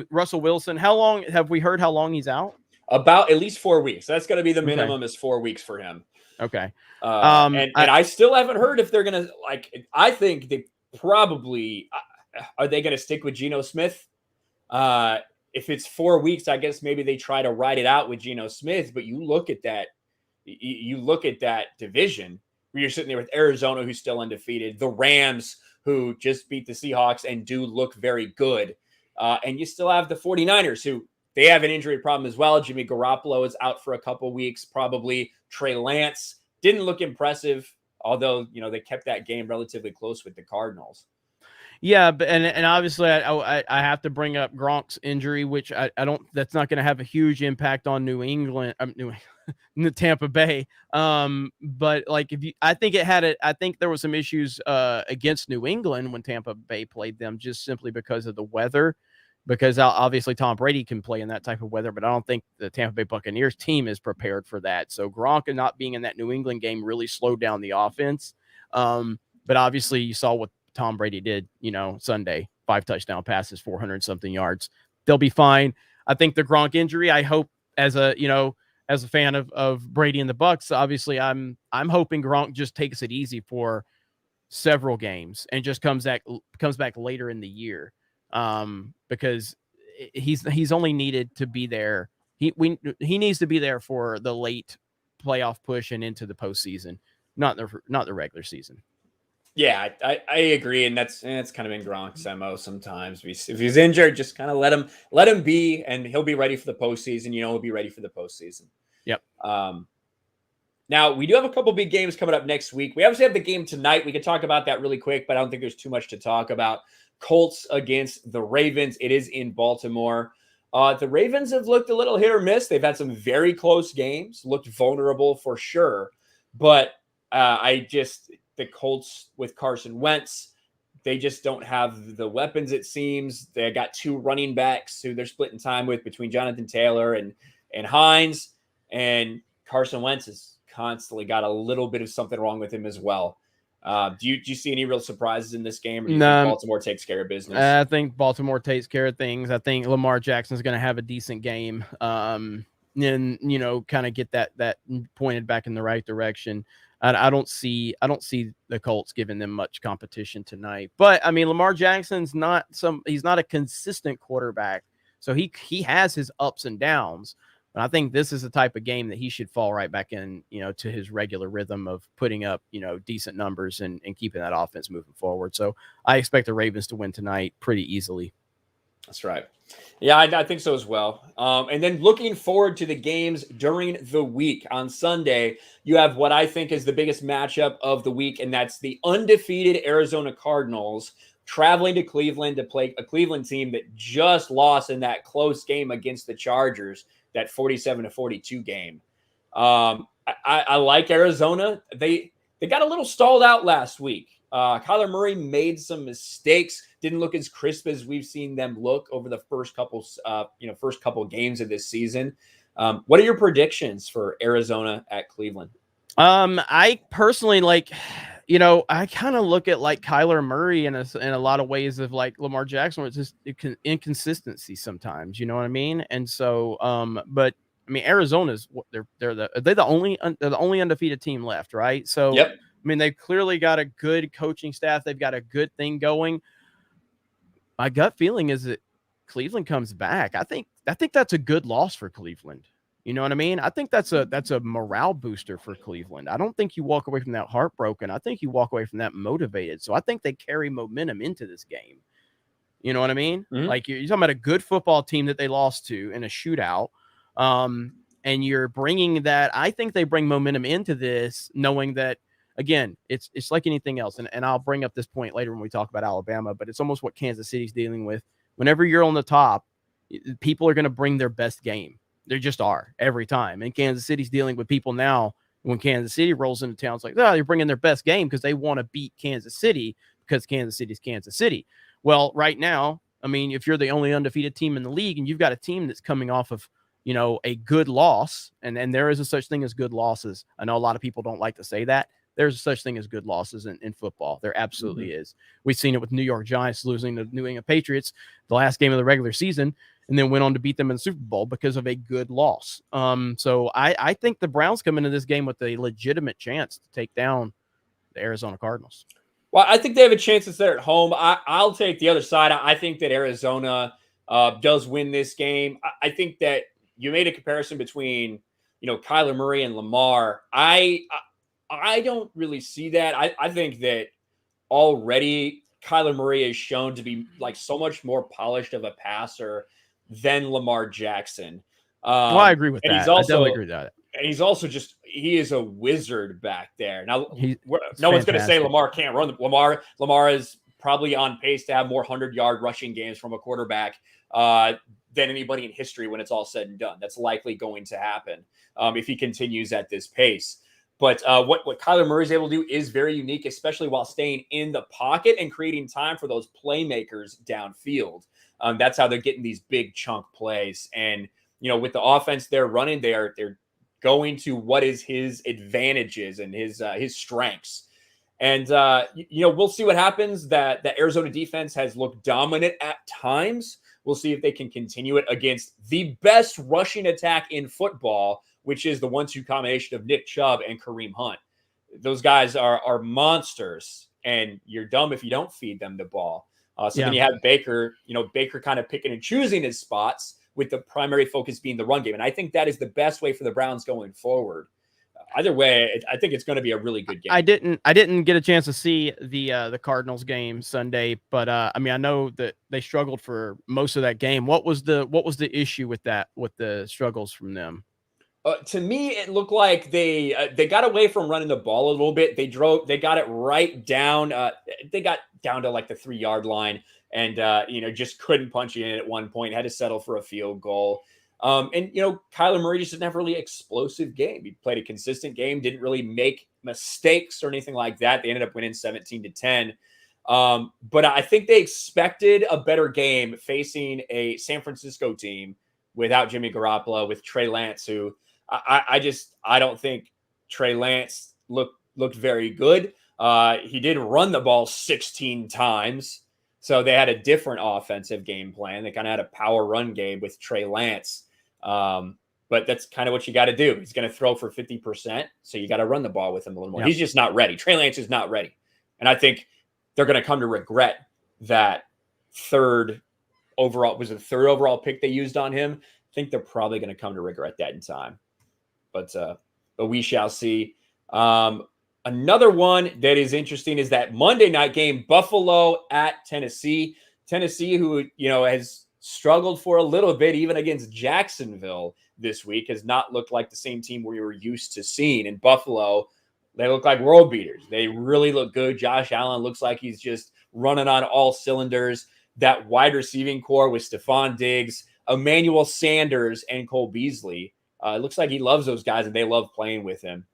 Speaker 2: Russell Wilson, how long have we heard how long he's out?
Speaker 1: About at least 4 weeks. That's going to be the minimum is 4 weeks for him.
Speaker 2: Okay.
Speaker 1: And I still haven't heard if they're going to I think they probably, are they going to stick with Geno Smith? If it's 4 weeks, I guess maybe they try to ride it out with Geno Smith, but you look at that division, where you're sitting there with Arizona, who's still undefeated, the Rams, who just beat the Seahawks and do look very good. And you still have the 49ers, who they have an injury problem as well. Jimmy Garoppolo is out for a couple weeks, probably. Trey Lance didn't look impressive, although, they kept that game relatively close with the Cardinals.
Speaker 2: Yeah, but and obviously I have to bring up Gronk's injury, which I don't. That's not going to have a huge impact on New England, Tampa Bay. But I think there was some issues against New England when Tampa Bay played them, just simply because of the weather. Because obviously Tom Brady can play in that type of weather, but I don't think the Tampa Bay Buccaneers team is prepared for that. So Gronk not being in that New England game really slowed down the offense. But obviously you saw what Tom Brady did, Sunday, 5 touchdown passes, 400 something yards. They'll be fine. I think the Gronk injury, I hope as a fan of Brady and the Bucks, obviously I'm hoping Gronk just takes it easy for several games and just comes back later in the year. Because he's only needed to be there. He needs to be there for the late playoff push and into the postseason, not the regular season.
Speaker 1: Yeah, I agree, and that's kind of in Gronk's MO sometimes. If he's injured, just kind of let him be, and he'll be ready for the postseason. He'll be ready for the postseason.
Speaker 2: Yep.
Speaker 1: Now we do have a couple big games coming up next week. We obviously have the game tonight. We could talk about that really quick, but I don't think there's too much to talk about. Colts against the Ravens. It is in Baltimore. The Ravens have looked a little hit or miss. They've had some very close games, looked vulnerable for sure, but the Colts with Carson Wentz they just don't have the weapons, it seems. They got 2 running backs who they're splitting time with between Jonathan Taylor and Hines. And Carson Wentz has constantly got a little bit of something wrong with him as well. Do you see any real surprises in this game, or do you think Baltimore takes care of business?
Speaker 2: I think Baltimore takes care of things. I think Lamar Jackson's going to have a decent game, and kind of get that pointed back in the right direction. I don't see the Colts giving them much competition tonight. But I mean, Lamar Jackson's he's not a consistent quarterback, so he has his ups and downs. But I think this is the type of game that he should fall right back in, to his regular rhythm of putting up, decent numbers and keeping that offense moving forward. So I expect the Ravens to win tonight pretty easily.
Speaker 1: That's right. Yeah, I think so as well. And then looking forward to the games during the week. On Sunday, you have what I think is the biggest matchup of the week, and that's the undefeated Arizona Cardinals traveling to Cleveland to play a Cleveland team that just lost in that close game against the Chargers, that 47-42 game. I like Arizona. They got a little stalled out last week. Kyler Murray made some mistakes, didn't look as crisp as we've seen them look over the first couple games of this season. What are your predictions for Arizona at Cleveland?
Speaker 2: I personally I kind of look at like Kyler Murray in a lot of ways of like Lamar Jackson, where it's just inconsistency sometimes, you know what I mean? And so, but I mean, Arizona's they're the only undefeated team left, right? So,
Speaker 1: yep.
Speaker 2: I mean, they've clearly got a good coaching staff. They've got a good thing going. My gut feeling is that Cleveland comes back. I think that's a good loss for Cleveland. You know what I mean? I think that's a morale booster for Cleveland. I don't think you walk away from that heartbroken. I think you walk away from that motivated. So I think they carry momentum into this game. You know what I mean?
Speaker 1: Mm-hmm.
Speaker 2: Like you're talking about a good football team that they lost to in a shootout. And you're bringing that. I think they bring momentum into this, knowing that, again, it's like anything else. And I'll bring up this point later when we talk about Alabama, but it's almost what Kansas City's dealing with. Whenever you're on the top, people are going to bring their best game. They just are every time. And Kansas City's dealing with people now. When Kansas City rolls into town, it's like, they're bringing their best game because they want to beat Kansas City because Kansas City's Kansas City. Well, right now, I mean, if you're the only undefeated team in the league and you've got a team that's coming off of, a good loss, and there is a such thing as good losses. I know a lot of people don't like to say that. There's a such thing as good losses in football. There absolutely is. We've seen it with New York Giants losing to New England Patriots the last game of the regular season, and then went on to beat them in the Super Bowl because of a good loss. So I think the Browns come into this game with a legitimate chance to take down the Arizona Cardinals.
Speaker 1: Well, I think they have a chance since they're at home. I'll take the other side. I think that Arizona does win this game. I think that you made a comparison between, Kyler Murray and Lamar. I don't really see that. I think that already Kyler Murray is shown to be like so much more polished of a passer than Lamar Jackson.
Speaker 2: I agree with that. I definitely agree with that.
Speaker 1: And he's also he is a wizard back there. Now,
Speaker 2: no
Speaker 1: one's going to say Lamar can't run. Lamar is probably on pace to have more 100-yard rushing games from a quarterback than anybody in history when it's all said and done. That's likely going to happen if he continues at this pace. But what Kyler Murray is able to do is very unique, especially while staying in the pocket and creating time for those playmakers downfield. That's how they're getting these big chunk plays. And, with the offense they're running, they're going to what is his advantages and his strengths. And, we'll see what happens. That Arizona defense has looked dominant at times. We'll see if they can continue it against the best rushing attack in football, which is the 1-2 combination of Nick Chubb and Kareem Hunt. Those guys are monsters, and you're dumb if you don't feed them the ball. Then you have Baker, Baker kind of picking and choosing his spots with the primary focus being the run game. And I think that is the best way for the Browns going forward. Either way, I think it's going to be a really good game.
Speaker 2: I didn't get a chance to see the Cardinals game Sunday, but I know that they struggled for most of that game. What was the issue with that, with the struggles from them?
Speaker 1: To me, it looked like they got away from running the ball a little bit. They got it right down. They got down to like the 3-yard line and, just couldn't punch it in at one point, had to settle for a field goal. Kyler Murray just didn't have a really explosive game. He played a consistent game, didn't really make mistakes or anything like that. They ended up winning 17-10. But I think they expected a better game facing a San Francisco team without Jimmy Garoppolo, with Trey Lance, who I don't think Trey Lance looked very good. He did run the ball 16 times. So they had a different offensive game plan. They kind of had a power run game with Trey Lance. But that's kind of what you got to do. He's going to throw for 50%. So you got to run the ball with him a little more.
Speaker 2: Yep.
Speaker 1: He's just not ready. Trey Lance is not ready. And I think they're going to come to regret that third overall pick they used on him. I think they're probably going to come to regret that in time. But we shall see. Another one that is interesting is that Monday night game, Buffalo at Tennessee. Tennessee, who, has struggled for a little bit, even against Jacksonville this week, has not looked like the same team we were used to seeing. In Buffalo, they look like world beaters. They really look good. Josh Allen looks like he's just running on all cylinders. That wide receiving core with Stephon Diggs, Emmanuel Sanders, and Cole Beasley. It looks like he loves those guys, and they love playing with him.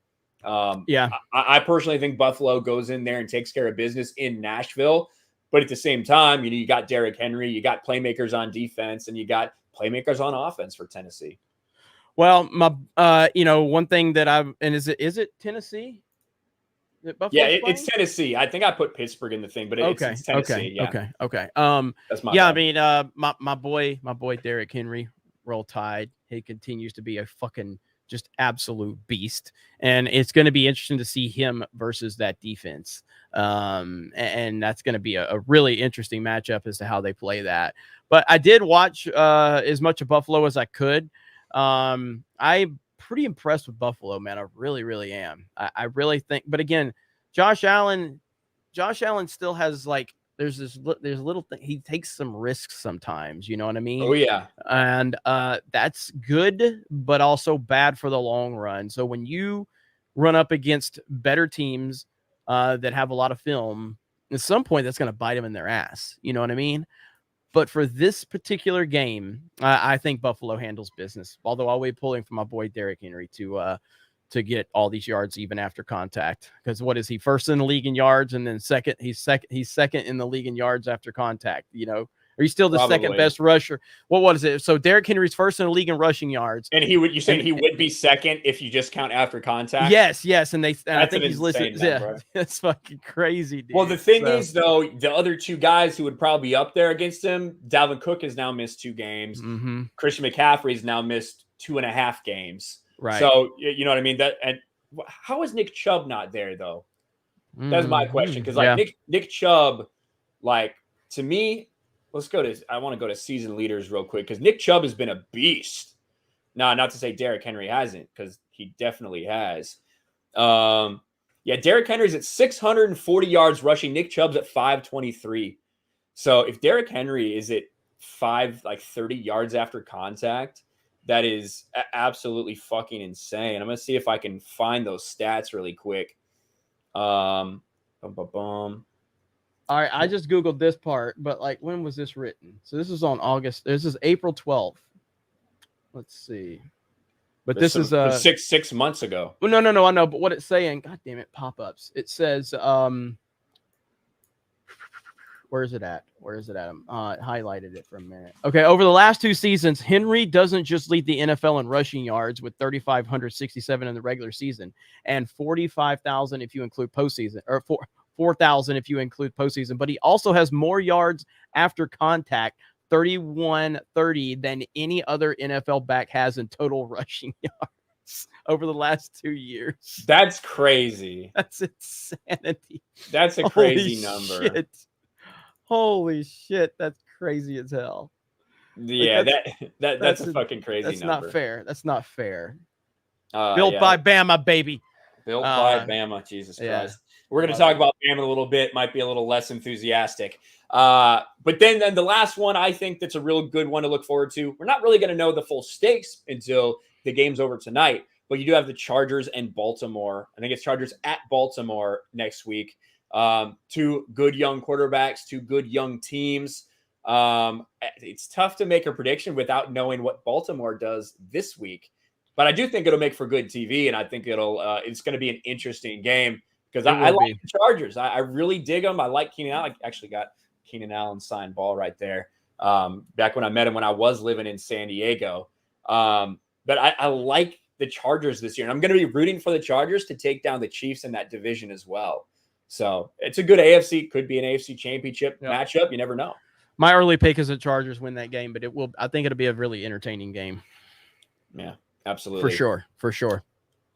Speaker 1: I personally think Buffalo goes in there and takes care of business in Nashville. But at the same time, you got Derrick Henry, you got playmakers on defense, and you got playmakers on offense for Tennessee.
Speaker 2: Well, one thing that is it Tennessee?
Speaker 1: It's Tennessee. I think I put Pittsburgh in the thing, but it's Tennessee.
Speaker 2: Okay.
Speaker 1: That's my bad.
Speaker 2: My boy Derrick Henry, Roll Tide. He continues to be a fucking just absolute beast, and it's going to be interesting to see him versus that defense. And that's going to be a really interesting matchup as to how they play that. But I did watch as much of Buffalo as I could. I'm pretty impressed with Buffalo, man. I really, really am. I really think, but again, Josh Allen still has there's little thing. He takes some risks sometimes, you know what I mean?
Speaker 1: Oh yeah.
Speaker 2: And that's good, but also bad for the long run. So when you run up against better teams that have a lot of film, at some point that's going to bite them in their ass. You know what I mean? But for this particular game, I think Buffalo handles business. Although I'll be pulling for my boy Derrick Henry to get all these yards even after contact. Because what is he, first in the league in yards, and then second? He's second in the league in yards after contact. Are you still the second best rusher? What is it? So Derrick Henry's first in the league in rushing yards,
Speaker 1: and he would be second if you just count after contact.
Speaker 2: Yes, and I think he's listed. Yeah, that's fucking crazy, dude.
Speaker 1: Well, the thing is, though, the other two guys who would probably be up there against him, Dalvin Cook has now missed 2 games.
Speaker 2: Mm-hmm.
Speaker 1: Christian McCaffrey's now missed 2.5 games.
Speaker 2: Right.
Speaker 1: So you know what I mean. And how is Nick Chubb not there though? That's my question. Because Nick Chubb, to me. I want to go to season leaders real quick because Nick Chubb has been a beast. Now, not to say Derrick Henry hasn't, because he definitely has. Derrick Henry's at 640 yards rushing. Nick Chubb's at 523. So if Derrick Henry is at 30 yards after contact, that is absolutely fucking insane. I'm going to see if I can find those stats really quick.
Speaker 2: All right, I just Googled this part, but when was this written? So this is on August. This is April 12th. Let's see. But this is
Speaker 1: 6 months ago.
Speaker 2: Well, no, I know. But what it's saying, God damn it, pop-ups. It says, where is it at? Highlighted it for a minute. Okay, over the last 2 seasons, Henry doesn't just lead the NFL in rushing yards with 3,567 in the regular season and 45,000 if you include postseason, or 4,000 if you include postseason, but he also has more yards after contact, 3,130, than any other NFL back has in total rushing yards over the last 2 years.
Speaker 1: That's crazy.
Speaker 2: That's insanity.
Speaker 1: That's a crazy number.
Speaker 2: Shit. Holy shit, that's crazy as hell.
Speaker 1: Yeah, that's a fucking crazy number.
Speaker 2: That's not fair. Built by Bama, baby.
Speaker 1: Built by Bama, Jesus Christ. Yeah. We're going to talk about Bama a little bit. Might be a little less enthusiastic. But then the last one, I think that's a real good one to look forward to. We're not really going to know the full stakes until the game's over tonight. But you do have the Chargers and Baltimore. I think it's Chargers at Baltimore next week. 2 good young quarterbacks, 2 good young teams. It's tough to make a prediction without knowing what Baltimore does this week. But I do think it'll make for good TV, and I think it's going to be an interesting game. because I like the Chargers. I really dig them. I like Keenan Allen. I actually got Keenan Allen signed ball right there. Back when I met him when I was living in San Diego. But I like the Chargers this year, and I'm going to be rooting for the Chargers to take down the Chiefs in that division as well. So it's a good AFC, could be an AFC championship matchup. You never know.
Speaker 2: My early pick is the Chargers win that game, but I think it'll be a really entertaining game.
Speaker 1: Yeah, absolutely.
Speaker 2: For sure.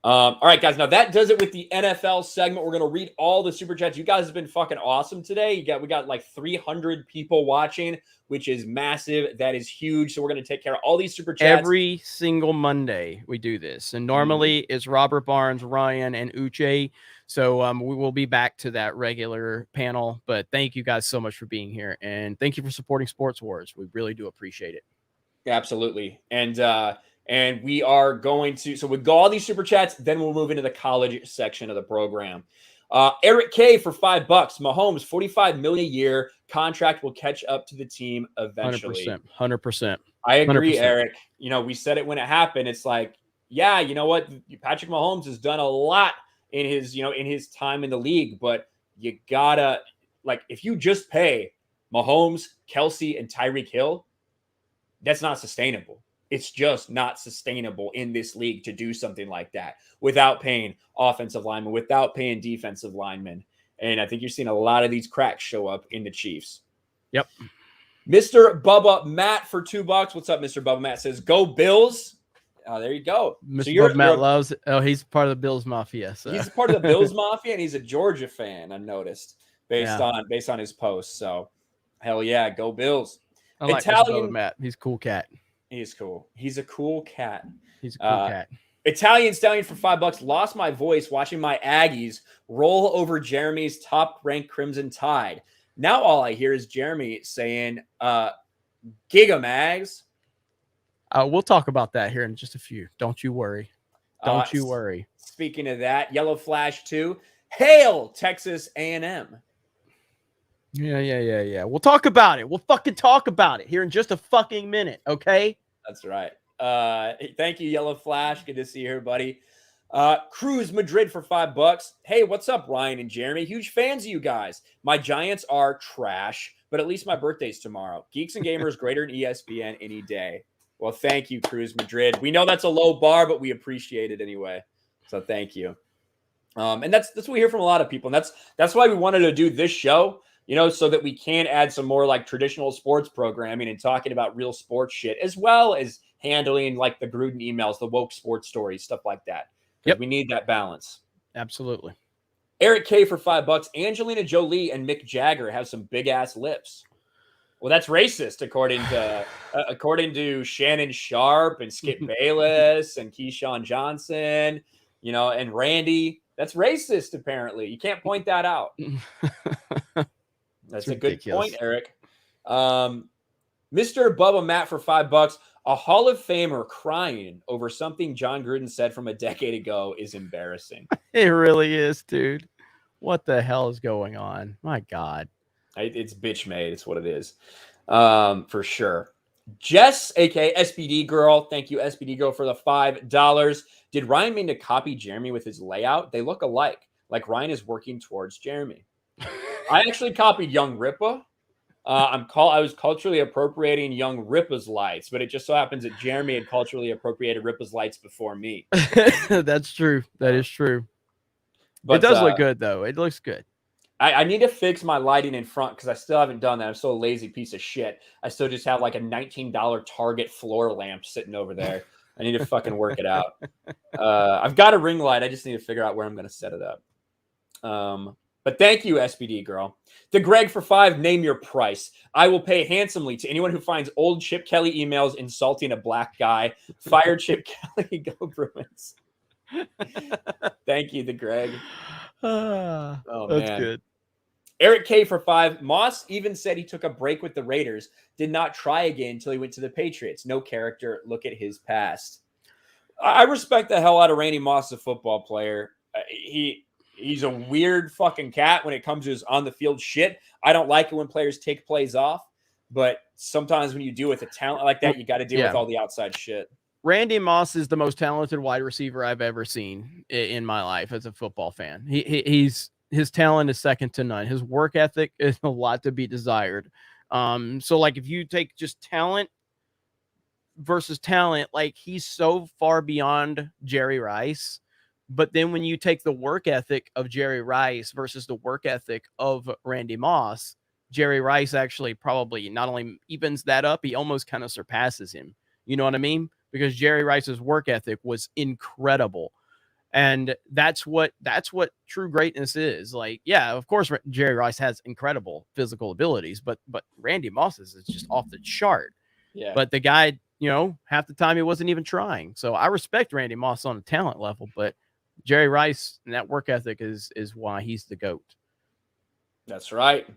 Speaker 1: All right, guys. Now that does it with the NFL segment. We're going to read all the super chats. You guys have been fucking awesome today. We got like 300 people watching, which is massive. That is huge. So we're going to take care of all these super chats.
Speaker 2: Every single Monday we do this. And normally it's Robert Barnes, Ryan, and Uche. So we will be back to that regular panel. But thank you guys so much for being here. And thank you for supporting Sports Wars. We really do appreciate it.
Speaker 1: Absolutely. And we are going to, so we'll go all these super chats, then we'll move into the college section of the program. Eric K for $5. Mahomes, $45 million a year contract will catch up to the team eventually.
Speaker 2: 100%.
Speaker 1: I agree,
Speaker 2: 100%.
Speaker 1: Eric. We said it when it happened. It's like, yeah, you know what? Patrick Mahomes has done a lot in his time in the league, but you gotta, like, if you just pay Mahomes, Kelsey, and Tyreek Hill, that's not sustainable. It's just not sustainable in this league to do something like that without paying offensive linemen, without paying defensive linemen. And I think you're seeing a lot of these cracks show up in the Chiefs.
Speaker 2: Yep.
Speaker 1: Mr. Bubba Matt for $2. What's up, Mr. Bubba Matt? Says, go Bills. Oh, there you go.
Speaker 2: Mr. Bubba Matt loves it. Oh, he's part of the Bills Mafia. So.
Speaker 1: He's part of the Bills Mafia, and he's a Georgia fan, I noticed, based on his posts. So, hell yeah, go Bills.
Speaker 2: I like Mr. Bubba Matt. He's a cool cat.
Speaker 1: He's cool. He's a cool cat.
Speaker 2: He's a cool cat.
Speaker 1: Italian Stallion for $5. Lost my voice watching my Aggies roll over Jeremy's top-ranked Crimson Tide. Now all I hear is Jeremy saying, Giga Mags.
Speaker 2: We'll talk about that here in just a few. Don't you worry. Don't you worry.
Speaker 1: Speaking of that, Yellow Flash 2. Hail, Texas A&M.
Speaker 2: Yeah. We'll talk about it. We'll fucking talk about it here in just a fucking minute, okay?
Speaker 1: That's right. Thank you, Yellow Flash. Good to see you here, buddy. Cruz Madrid for $5. Hey, what's up, Ryan and Jeremy? Huge fans of you guys. My Giants are trash, but at least my birthday's tomorrow. Geeks and Gamers greater than ESPN any day. Well, thank you, Cruz Madrid. We know that's a low bar, but we appreciate it anyway. So thank you. And that's what we hear from a lot of people. And that's why we wanted to do this show, so that we can add some more like traditional sports programming and talking about real sports shit, as well as handling like the Gruden emails, the woke sports stories, stuff like that. Yep. We need that balance.
Speaker 2: Absolutely.
Speaker 1: Eric K for $5. Angelina Jolie and Mick Jagger have some big ass lips. Well, that's racist according to Shannon Sharp and Skip Bayless and Keyshawn Johnson, and Randy. That's racist, apparently. You can't point that out. That's a good point, Eric. Mr. Bubba Matt for $5. A Hall of Famer crying over something John Gruden said from a decade ago is embarrassing.
Speaker 2: It really is, dude. What the hell is going on? My God.
Speaker 1: It's bitch made. It's what it is. For sure. Jess, aka SPD Girl. Thank you, SPD Girl, for the $5. Did Ryan mean to copy Jeremy with his layout? They look alike. Like Ryan is working towards Jeremy. I actually copied Young Ripa. I was culturally appropriating Young Ripa's lights, but it just so happens that Jeremy had culturally appropriated Ripa's lights before me.
Speaker 2: That's true. That is true. But it does look good, though. It looks good.
Speaker 1: I need to fix my lighting in front because I still haven't done that. I'm still a lazy piece of shit. I still just have like a $19 Target floor lamp sitting over there. I need to fucking work it out. I've got a ring light. I just need to figure out where I'm going to set it up. But thank you, SPD Girl. To Greg for $5, name your price. I will pay handsomely to anyone who finds old Chip Kelly emails insulting a black guy. Fire Chip Kelly, go Bruins. Thank you, the Greg.
Speaker 2: Oh,
Speaker 1: that's
Speaker 2: man. Good.
Speaker 1: Eric K for $5. Moss even said he took a break with the Raiders, did not try again until he went to the Patriots. No character. Look at his past. I respect the hell out of Randy Moss, a football player. He's a weird fucking cat when it comes to his on the field shit. I don't like it when players take plays off, but sometimes when you deal with a talent like that, you got to deal with all the outside shit.
Speaker 2: Randy Moss is the most talented wide receiver I've ever seen in my life as a football fan. His talent is second to none. His work ethic is a lot to be desired. So like if you take just talent versus talent, like he's so far beyond Jerry Rice. But then when you take the work ethic of Jerry Rice versus the work ethic of Randy Moss, Jerry Rice actually probably not only evens that up, he almost kind of surpasses him. You know what I mean? Because Jerry Rice's work ethic was incredible. And that's what true greatness is. Like, yeah, of course, Jerry Rice has incredible physical abilities, but Randy Moss's is just off the chart.
Speaker 1: Yeah.
Speaker 2: But the guy, you know, half the time he wasn't even trying. So I respect Randy Moss on a talent level, but Jerry Rice and that work ethic is why he's the GOAT.
Speaker 1: That's right.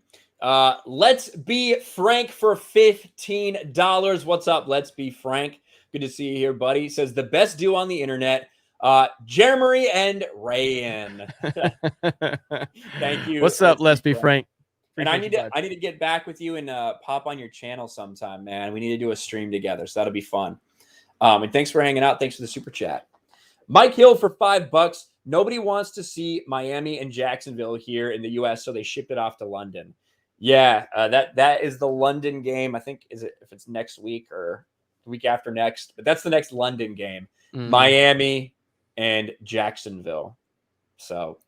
Speaker 1: Let's be Frank for $15. What's up? Let's be Frank. Good to see you here, buddy. He says the best duo on the internet. Jeremy and Rayan. Thank you.
Speaker 2: What's up? Let's be Frank.
Speaker 1: And I need to get back with you and pop on your channel sometime, man. We need to do a stream together, so that'll be fun. And thanks for hanging out. Thanks for the super chat. Mike Hill for $5. Nobody wants to see Miami and Jacksonville here in the U.S., so they shipped it off to London. Yeah, that is the London game. I think if it's next week or the week after next, but that's the next London game. Miami and Jacksonville. So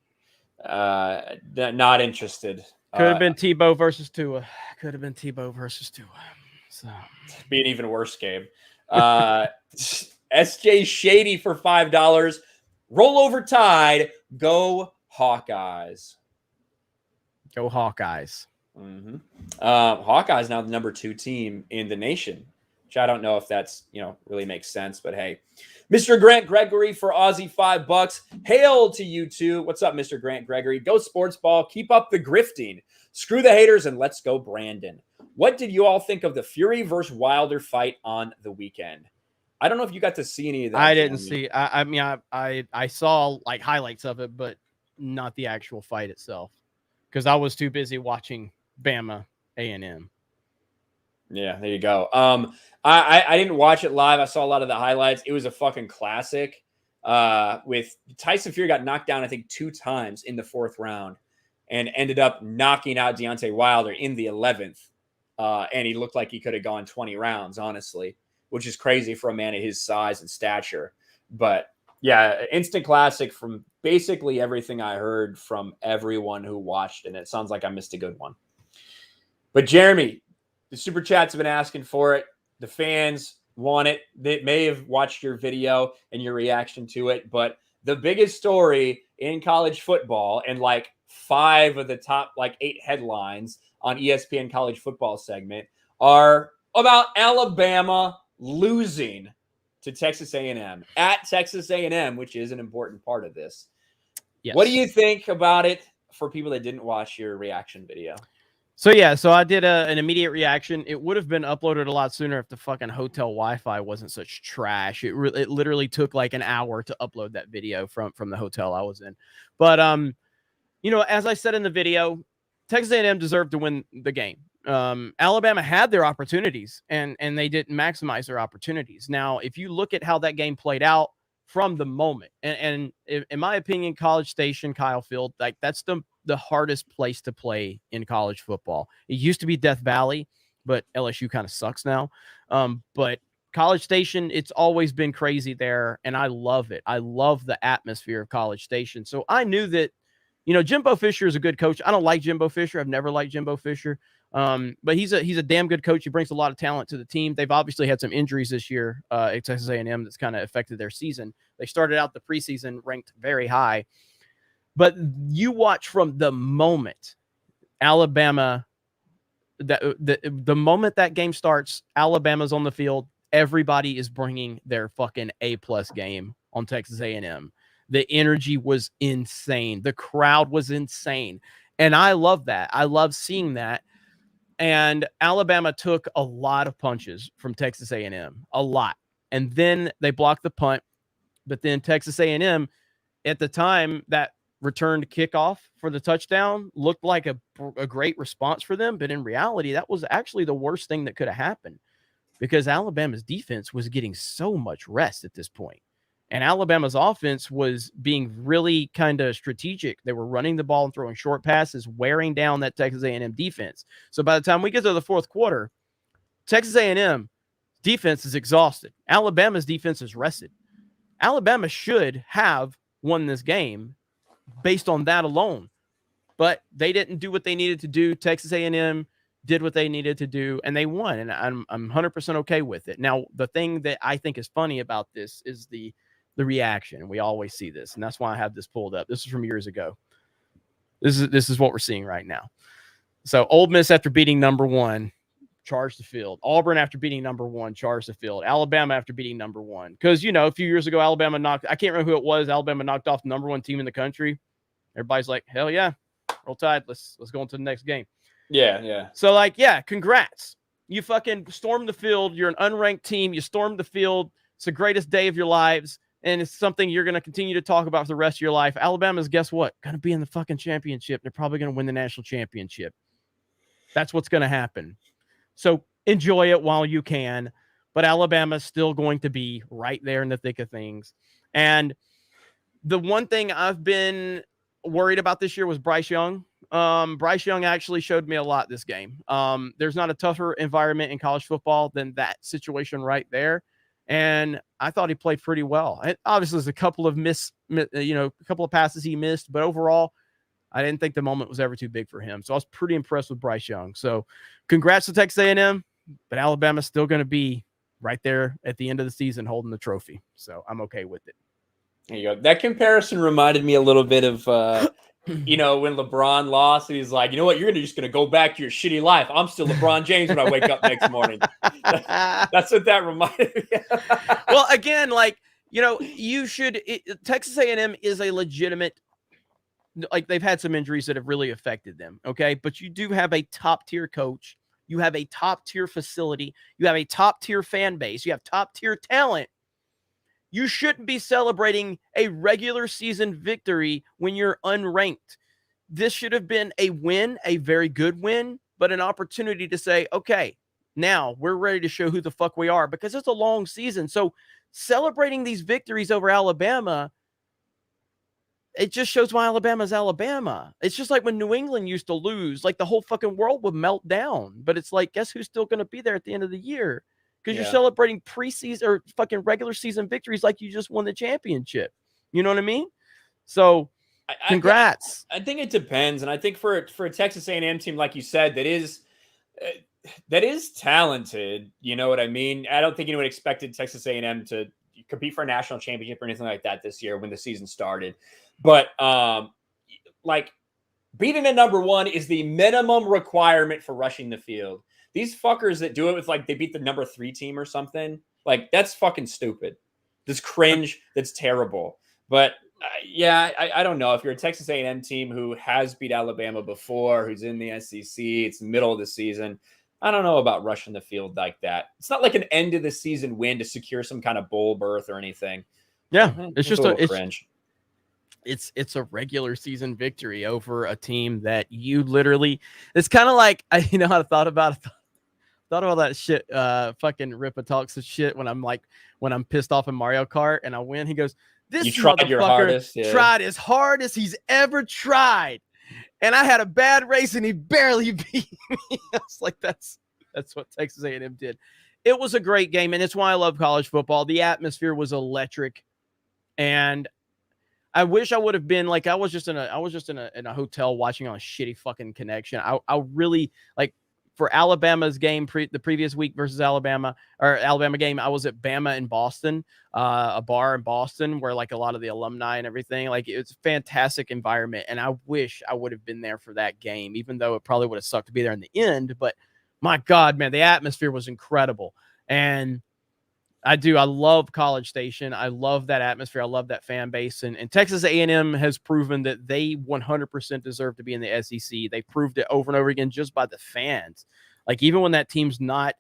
Speaker 1: not interested.
Speaker 2: Could have been Tebow versus Tua. So
Speaker 1: be an even worse game. SJ Shady for $5. Rollover Tide. Go Hawkeyes.
Speaker 2: Go Hawkeyes.
Speaker 1: Mm-hmm. Hawkeyes now the number 2 team in the nation, which I don't know if that's, really makes sense, but hey. Mr. Grant Gregory for Aussie $5. Hail to you two. What's up, Mr. Grant Gregory? Go sports ball. Keep up the grifting. Screw the haters and let's go, Brandon. What did you all think of the Fury versus Wilder fight on the weekend? I don't know if you got to see any of that.
Speaker 2: I didn't see. I mean, I saw like highlights of it, but not the actual fight itself because I was too busy watching Bama A&M.
Speaker 1: Yeah, there you go. I didn't watch it live. I saw a lot of the highlights. It was a fucking classic. With Tyson Fury got knocked down, I think 2 times in the 4th round, and ended up knocking out Deontay Wilder in the 11th. And he looked like he could have gone 20 rounds, honestly, which is crazy for a man of his size and stature. But yeah, instant classic from basically everything I heard from everyone who watched, and it sounds like I missed a good one. But Jeremy, the super chats have been asking for it. The fans want it. They may have watched your video and your reaction to it, but the biggest story in college football and like 5 of the top 8 headlines on ESPN college football segment are about Alabama losing to Texas A&M at Texas A&M, which is an important part of this.
Speaker 2: Yes.
Speaker 1: What do you think about it for people that didn't watch your reaction video?
Speaker 2: So yeah, so I did an immediate reaction. It would have been uploaded a lot sooner if the fucking hotel Wi-Fi wasn't such trash. It literally took like an hour to upload that video from the hotel I was in. But as I said in the video, Texas A&M deserved to win the game. Alabama had their opportunities and they didn't maximize their opportunities. Now, if you look at how that game played out from the moment, and in my opinion, College Station, Kyle Field, like that's the hardest place to play in college football. It used to be Death Valley, but LSU kind of sucks now. But College Station, it's always been crazy there, and I love it. I love the atmosphere of College Station. So I knew that, Jimbo Fisher is a good coach. I don't like Jimbo Fisher. I've never liked Jimbo Fisher. But he's a damn good coach. He brings a lot of talent to the team. They've obviously had some injuries this year at Texas A&M that's kind of affected their season. They started out the preseason ranked very high. But you watch from the moment Alabama, the moment that game starts, Alabama's on the field, everybody is bringing their fucking A+ game on Texas A&M. The energy was insane. The crowd was insane. And I love that. I love seeing that. And Alabama took a lot of punches from Texas A&M, a lot. And then they blocked the punt. But then Texas A&M, at the time, that returned kickoff for the touchdown looked like a great response for them. But in reality, that was actually the worst thing that could have happened. because Alabama's defense was getting so much rest at this point. And Alabama's offense was being really kind of strategic. They were running the ball and throwing short passes, wearing down that Texas A&M defense. So by the time we get to the fourth quarter, Texas A&M defense is exhausted. Alabama's defense is rested. Alabama should have won this game based on that alone, but they didn't do what they needed to do. Texas A&M did what they needed to do, and they won, and I'm 100% okay with it. Now, the thing that I think is funny about this is the reaction. We always see this, and that's why I have this pulled up. This is from years ago. This is what we're seeing right now. So Ole Miss, after beating number 1, charged the field. Auburn, after beating number 1, charged the field. Alabama, after beating number 1. Because, a few years ago, Alabama I can't remember who it was. Alabama knocked off the number 1 team in the country. Everybody's like, hell yeah, roll tide. Let's go into the next game.
Speaker 1: Yeah.
Speaker 2: So, congrats. You fucking stormed the field. You're an unranked team. You stormed the field. It's the greatest day of your lives. And it's something you're going to continue to talk about for the rest of your life. Alabama's, guess what? Going to be in the fucking championship. They're probably going to win the national championship. That's what's going to happen. So enjoy it while you can. But Alabama's still going to be right there in the thick of things. And the one thing I've been worried about this year was Bryce Young. Bryce Young actually showed me a lot this game. There's not a tougher environment in college football than that situation right there. And I thought he played pretty well. And obviously, there's a couple of a couple of passes he missed, but overall, I didn't think the moment was ever too big for him. So I was pretty impressed with Bryce Young. So congrats to Texas A&M, but Alabama's still going to be right there at the end of the season holding the trophy. So I'm okay with it.
Speaker 1: There you go. That comparison reminded me a little bit of, when LeBron lost, and he's like, you know what? You're just going to go back to your shitty life. I'm still LeBron James when I wake up next morning. That's what that reminded me of.
Speaker 2: Well, again, Texas A&M is a legitimate, they've had some injuries that have really affected them. Okay. But you do have a top tier coach. You have a top tier facility. You have a top tier fan base. You have top tier talent. You shouldn't be celebrating a regular season victory when you're unranked. This should have been a win, a very good win, but an opportunity to say, okay, now we're ready to show who the fuck we are, because it's a long season. So celebrating these victories over Alabama, it just shows why Alabama's Alabama. It's just like when New England used to lose, the whole fucking world would melt down. But it's like, guess who's still going to be there at the end of the year? Because you're celebrating preseason or fucking regular season victories like you just won the championship. You know what I mean? So, congrats.
Speaker 1: I think it depends, and I think for a Texas A&M team, like you said, that is talented. You know what I mean? I don't think anyone expected Texas A&M to compete for a national championship or anything like that this year when the season started. But beating a number 1 is the minimum requirement for rushing the field. These fuckers that do it with they beat the number 3 team or something, that's fucking stupid. This cringe. That's terrible. But I don't know if you're a Texas A&M team who has beat Alabama before, who's in the SEC, it's the middle of the season. I don't know about rushing the field like that. It's not like an end of the season win to secure some kind of bowl berth or anything.
Speaker 2: Yeah, it's just
Speaker 1: a cringe.
Speaker 2: It's a regular season victory over a team that you literally. It's kind of like I thought about that shit. Fucking Rippa talks of shit when I'm pissed off in Mario Kart and I win. He goes, "This
Speaker 1: you tried your hardest,
Speaker 2: tried as hard as he's ever tried, and I had a bad race and he barely beat me." I was like, that's what Texas A&M did. It was a great game, and it's why I love college football. The atmosphere was electric, and I wish I would have been I was just in a hotel watching on a shitty fucking connection. I really for Alabama's game the previous week versus Alabama game, I was at Bama in Boston, a bar in Boston where a lot of the alumni and everything, it's a fantastic environment. And I wish I would have been there for that game, even though it probably would have sucked to be there in the end. But my God, man, the atmosphere was incredible. And I love College Station. I love that atmosphere. I love that fan base. And Texas A&M has proven that they 100% deserve to be in the SEC. They proved it over and over again just by the fans. Even when that team's not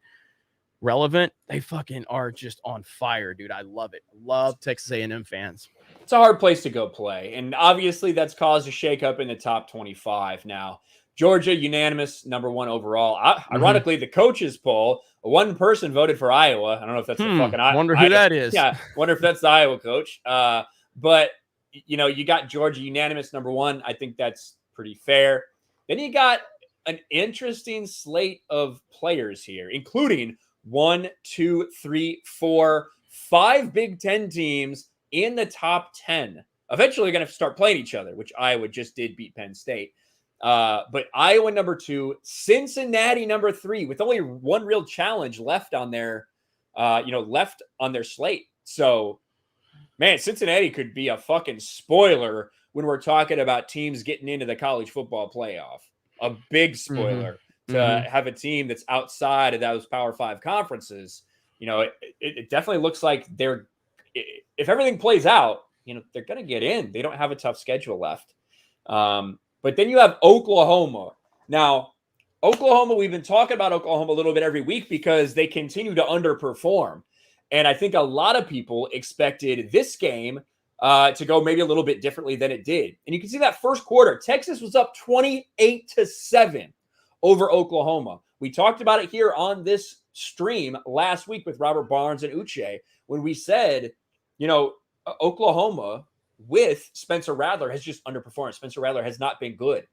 Speaker 2: relevant, they fucking are just on fire, dude. I love it. Love Texas A&M fans.
Speaker 1: It's a hard place to go play. And obviously that's caused a shakeup in the top 25 now. Georgia, unanimous, number 1 overall. Ironically, the coaches poll, one person voted for Iowa. I don't know if that's the fucking
Speaker 2: wonder who that is.
Speaker 1: Yeah, wonder if that's the Iowa coach. But, you got Georgia unanimous, number 1. I think that's pretty fair. Then you got an interesting slate of players here, including 1, 2, 3, 4, 5 Big Ten teams in the top 10. Eventually, going to start playing each other, which Iowa just did beat Penn State. But Iowa number 2, Cincinnati number 3, with only one real challenge left on their, left on their slate. So, man, Cincinnati could be a fucking spoiler when we're talking about teams getting into the college football playoff. A big spoiler to have a team that's outside of those Power 5 conferences. It definitely looks like if everything plays out, they're going to get in. They don't have a tough schedule left. But then you have Oklahoma. Now, Oklahoma, we've been talking about Oklahoma a little bit every week because they continue to underperform. And I think a lot of people expected this game to go maybe a little bit differently than it did. And you can see that first quarter, Texas was up 28-7 over Oklahoma. We talked about it here on this stream last week with Robert Barnes and Uche when we said, Oklahoma with Spencer Rattler has just underperformed. Spencer Rattler has not been good.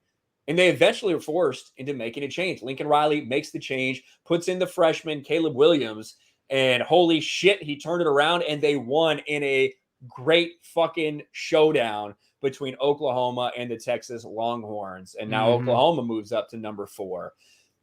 Speaker 1: And they eventually were forced into making a change. Lincoln Riley makes the change, puts in the freshman Caleb Williams, and holy shit, he turned it around and they won in a great fucking showdown between Oklahoma and the Texas Longhorns. And now Oklahoma moves up to number 4.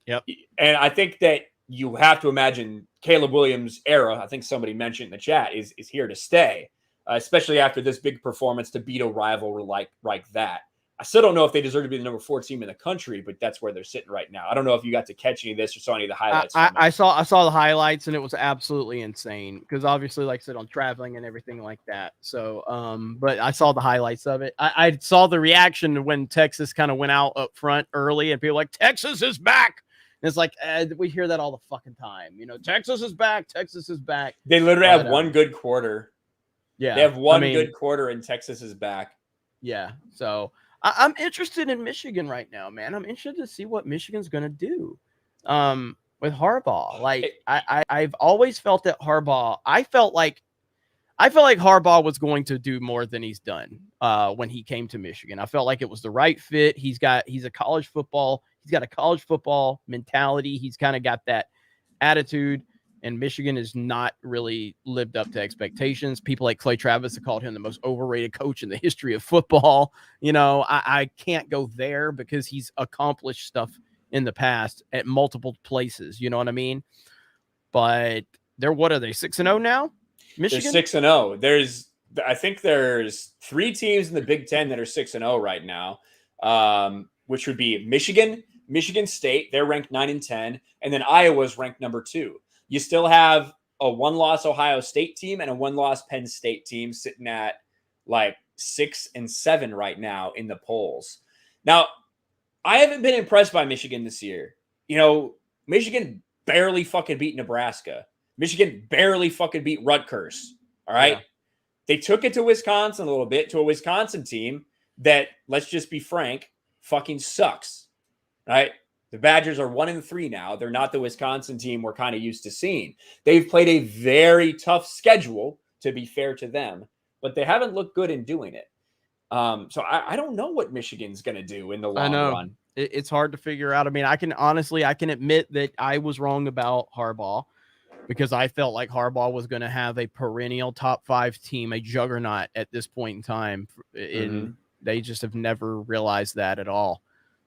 Speaker 2: Yep.
Speaker 1: And I think that you have to imagine Caleb Williams' era, I think somebody mentioned in the chat, is here to stay, especially after this big performance to beat a rival like that. I still don't know if they deserve to be the number 4 team in the country, but that's where they're sitting right now. I don't know if you got to catch any of this or saw any of the highlights.
Speaker 2: I saw the highlights and it was absolutely insane because obviously, like I said, on traveling and everything like that. So, but I saw the highlights of it. I saw the reaction when Texas kind of went out up front early and people were like, Texas is back. And it's like, we hear that all the fucking time. Texas is back. Texas is back.
Speaker 1: They literally have one good quarter.
Speaker 2: Yeah.
Speaker 1: They have one good quarter and Texas is back.
Speaker 2: Yeah. So I'm interested in Michigan right now, man. I'm interested to see what Michigan's going to do with Harbaugh. Like, I've always felt that Harbaugh, I felt like Harbaugh was going to do more than he's done when he came to Michigan. I felt like it was the right fit. He's got a college football mentality. He's kind of got that attitude, and Michigan has not really lived up to expectations. People like Clay Travis have called him the most overrated coach in the history of football. I can't go there because he's accomplished stuff in the past at multiple places. You know what I mean? But what are they, 6-0 now? Michigan?
Speaker 1: They're 6-0. I think there's 3 teams in the Big Ten that are 6-0 right now, which would be Michigan State. They're ranked 9 and 10, and then Iowa's ranked number 2. You still have a 1-loss Ohio State team and a 1-loss Penn State team sitting at like 6 and 7 right now in the polls. Now, I haven't been impressed by Michigan this year. Michigan barely fucking beat Nebraska. Michigan barely fucking beat Rutgers. All right. Yeah. They took it to Wisconsin a little bit, to a Wisconsin team that, let's just be frank, fucking sucks. Right. The Badgers are 1-3 now. They're not the Wisconsin team we're kind of used to seeing. They've played a very tough schedule, to be fair to them, but they haven't looked good in doing it. So I don't know what Michigan's going to do in the long run.
Speaker 2: It's hard to figure out. I mean, I can admit that I was wrong about Harbaugh because I felt like Harbaugh was going to have a perennial top 5 team, a juggernaut at this point in time. And they just have never realized that at all.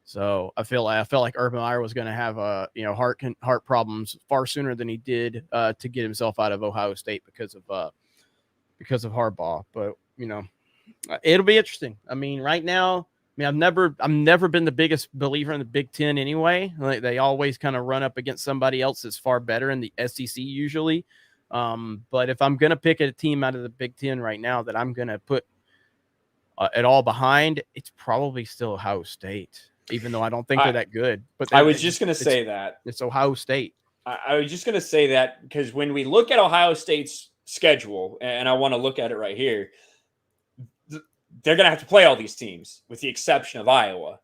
Speaker 2: So I felt like Urban Meyer was going to have heart problems far sooner than he did to get himself out of Ohio State because of Harbaugh. But it'll be interesting. I mean, right now, I've never been the biggest believer in the Big Ten anyway. Like, they always kind of run up against somebody else that's far better in the SEC usually. But if I'm going to pick a team out of the Big Ten right now that I'm going to put it all behind, it's probably still Ohio State. Even though I don't think they're that good. But
Speaker 1: I was just going to say that.
Speaker 2: It's Ohio State.
Speaker 1: I was just going to say that because when we look at Ohio State's schedule, and I want to look at it right here, they're going to have to play all these teams with the exception of Iowa.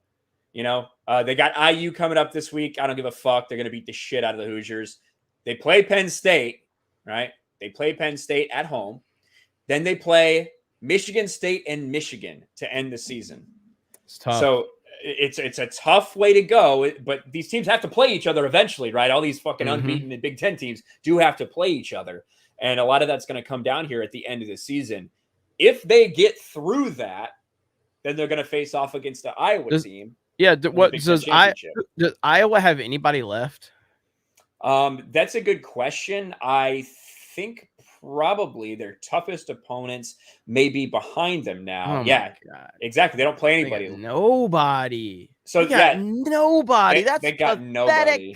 Speaker 1: You know, they got IU coming up this week. I don't give a fuck. They're going to beat the shit out of the Hoosiers. They play Penn State, right? They play Penn State at home. Then they play Michigan State and Michigan to end the season.
Speaker 2: It's tough.
Speaker 1: So it's a tough way to go, but these teams have to play each other eventually, right? All these fucking unbeaten and Big Ten teams do have to play each other. And a lot of that's going to come down here at the end of the season. If they get through that, then they're going to face off against the Iowa team.
Speaker 2: Yeah. Does Iowa have anybody left?
Speaker 1: That's a good question. I think probably their toughest opponents may be behind them now. Yeah, exactly. They don't play anybody.
Speaker 2: Nobody.
Speaker 1: So
Speaker 2: nobody.
Speaker 1: They got nobody.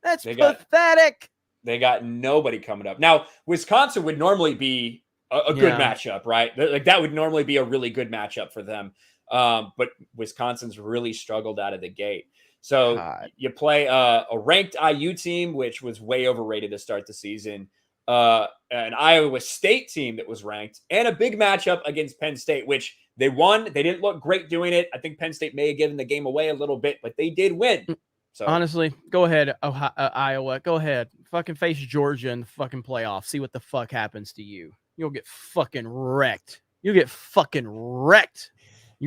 Speaker 2: That's pathetic.
Speaker 1: They got nobody coming up. Now, Wisconsin would normally be a good matchup, right? Like that would normally be a really good matchup for them. But Wisconsin's really struggled out of the gate. So you play a ranked IU team, which was way overrated to start the season, an Iowa State team that was ranked, and a big matchup against Penn State, which they won. They didn't look great doing it. I think Penn State may have given the game away a little bit, but they did win. So
Speaker 2: honestly, go ahead, Iowa. Go ahead. Fucking face Georgia in the fucking playoffs. See what the fuck happens to you. You'll get fucking wrecked. You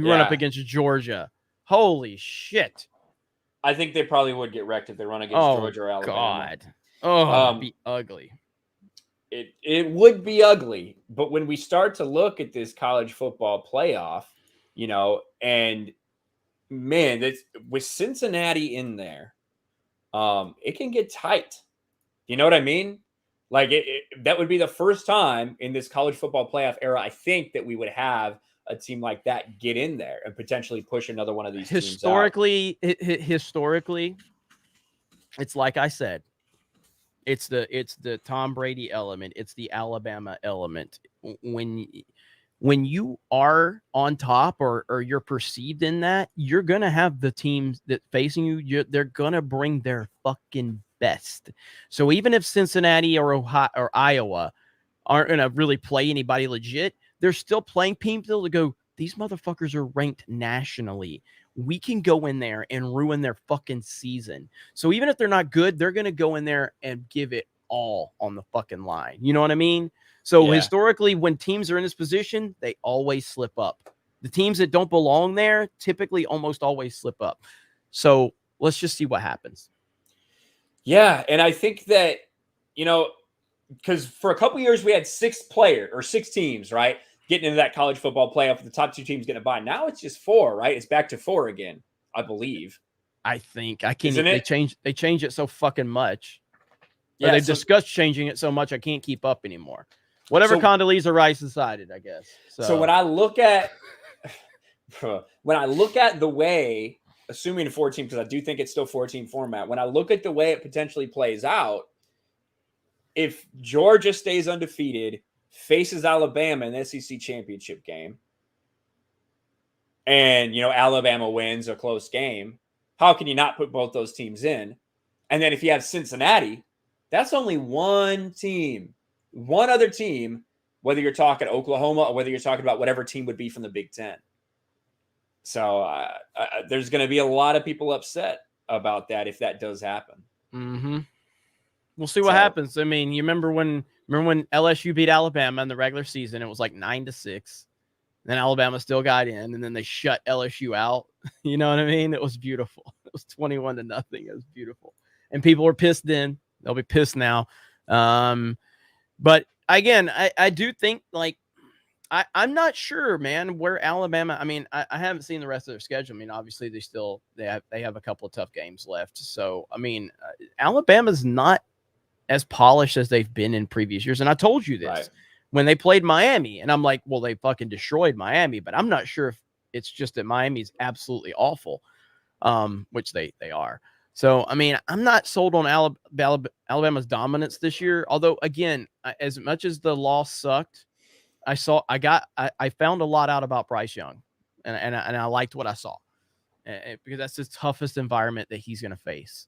Speaker 2: run up against Georgia. Holy shit.
Speaker 1: I think they probably would get wrecked if they run against Georgia or Alabama.
Speaker 2: God. It'd be ugly.
Speaker 1: It would be ugly. But when we start to look at this college football playoff, you know, and man, that's, with Cincinnati in there, it can get tight. You know what I mean? Like that would be the first time in this college football playoff era, I think, that we would have a team like that get in there and potentially push another one of these teams out.
Speaker 2: Historically, it's like I said, it's the Tom Brady element. It's the Alabama element. When you are on top or you're perceived in that, you're going to have the teams that facing you, they're going to bring their fucking best. So even if Cincinnati or Ohio or Iowa aren't going to really play anybody legit, they're still playing people to go, these motherfuckers are ranked nationally. We can go in there and ruin their fucking season. So even if they're not good, they're going to go in there and give it all on the fucking line. You know what I mean? So historically, when teams are in this position, they always slip up. The teams that don't belong there typically almost always slip up. So let's just see what happens.
Speaker 1: Yeah. And I think that, you know, because for a couple years we had 6 teams, right, getting into that college football playoff with the top 2 teams getting a bye. Now it's just 4, right? It's back to 4 again, I believe.
Speaker 2: I think I can't. They change it so fucking much. Yeah, they've discussed changing it so much I can't keep up anymore. Whatever Condoleezza Rice decided, I guess. So
Speaker 1: when I look at the way, assuming a 4-team, because I do think it's still 4-team format, when I look at the way it potentially plays out, if Georgia stays undefeated, faces Alabama in the SEC championship game, and, you know, Alabama wins a close game, how can you not put both those teams in? And then if you have Cincinnati, that's only one team, one other team, whether you're talking Oklahoma or whether you're talking about whatever team would be from the Big Ten. So there's going to be a lot of people upset about that if that does happen.
Speaker 2: Mm-hmm. We'll see what happens. I mean, you remember when LSU beat Alabama in the regular season? It was like 9-6. Then Alabama still got in, and then they shut LSU out. You know what I mean? It was beautiful. It was 21-0. It was beautiful, and people were pissed then. They'll be pissed now. But again, I do think, like, I'm not sure, man, where Alabama. I mean, I haven't seen the rest of their schedule. I mean, obviously they have a couple of tough games left. So I mean, Alabama's not as polished as they've been in previous years. And I told you this when they played Miami, and I'm like, well, they fucking destroyed Miami, but I'm not sure if it's just that Miami's absolutely awful, which they are. So, I mean, I'm not sold on Alabama's dominance this year. Although, again, as much as the loss sucked, I found a lot out about Bryce Young, and I liked what I saw, because that's the toughest environment that he's going to face.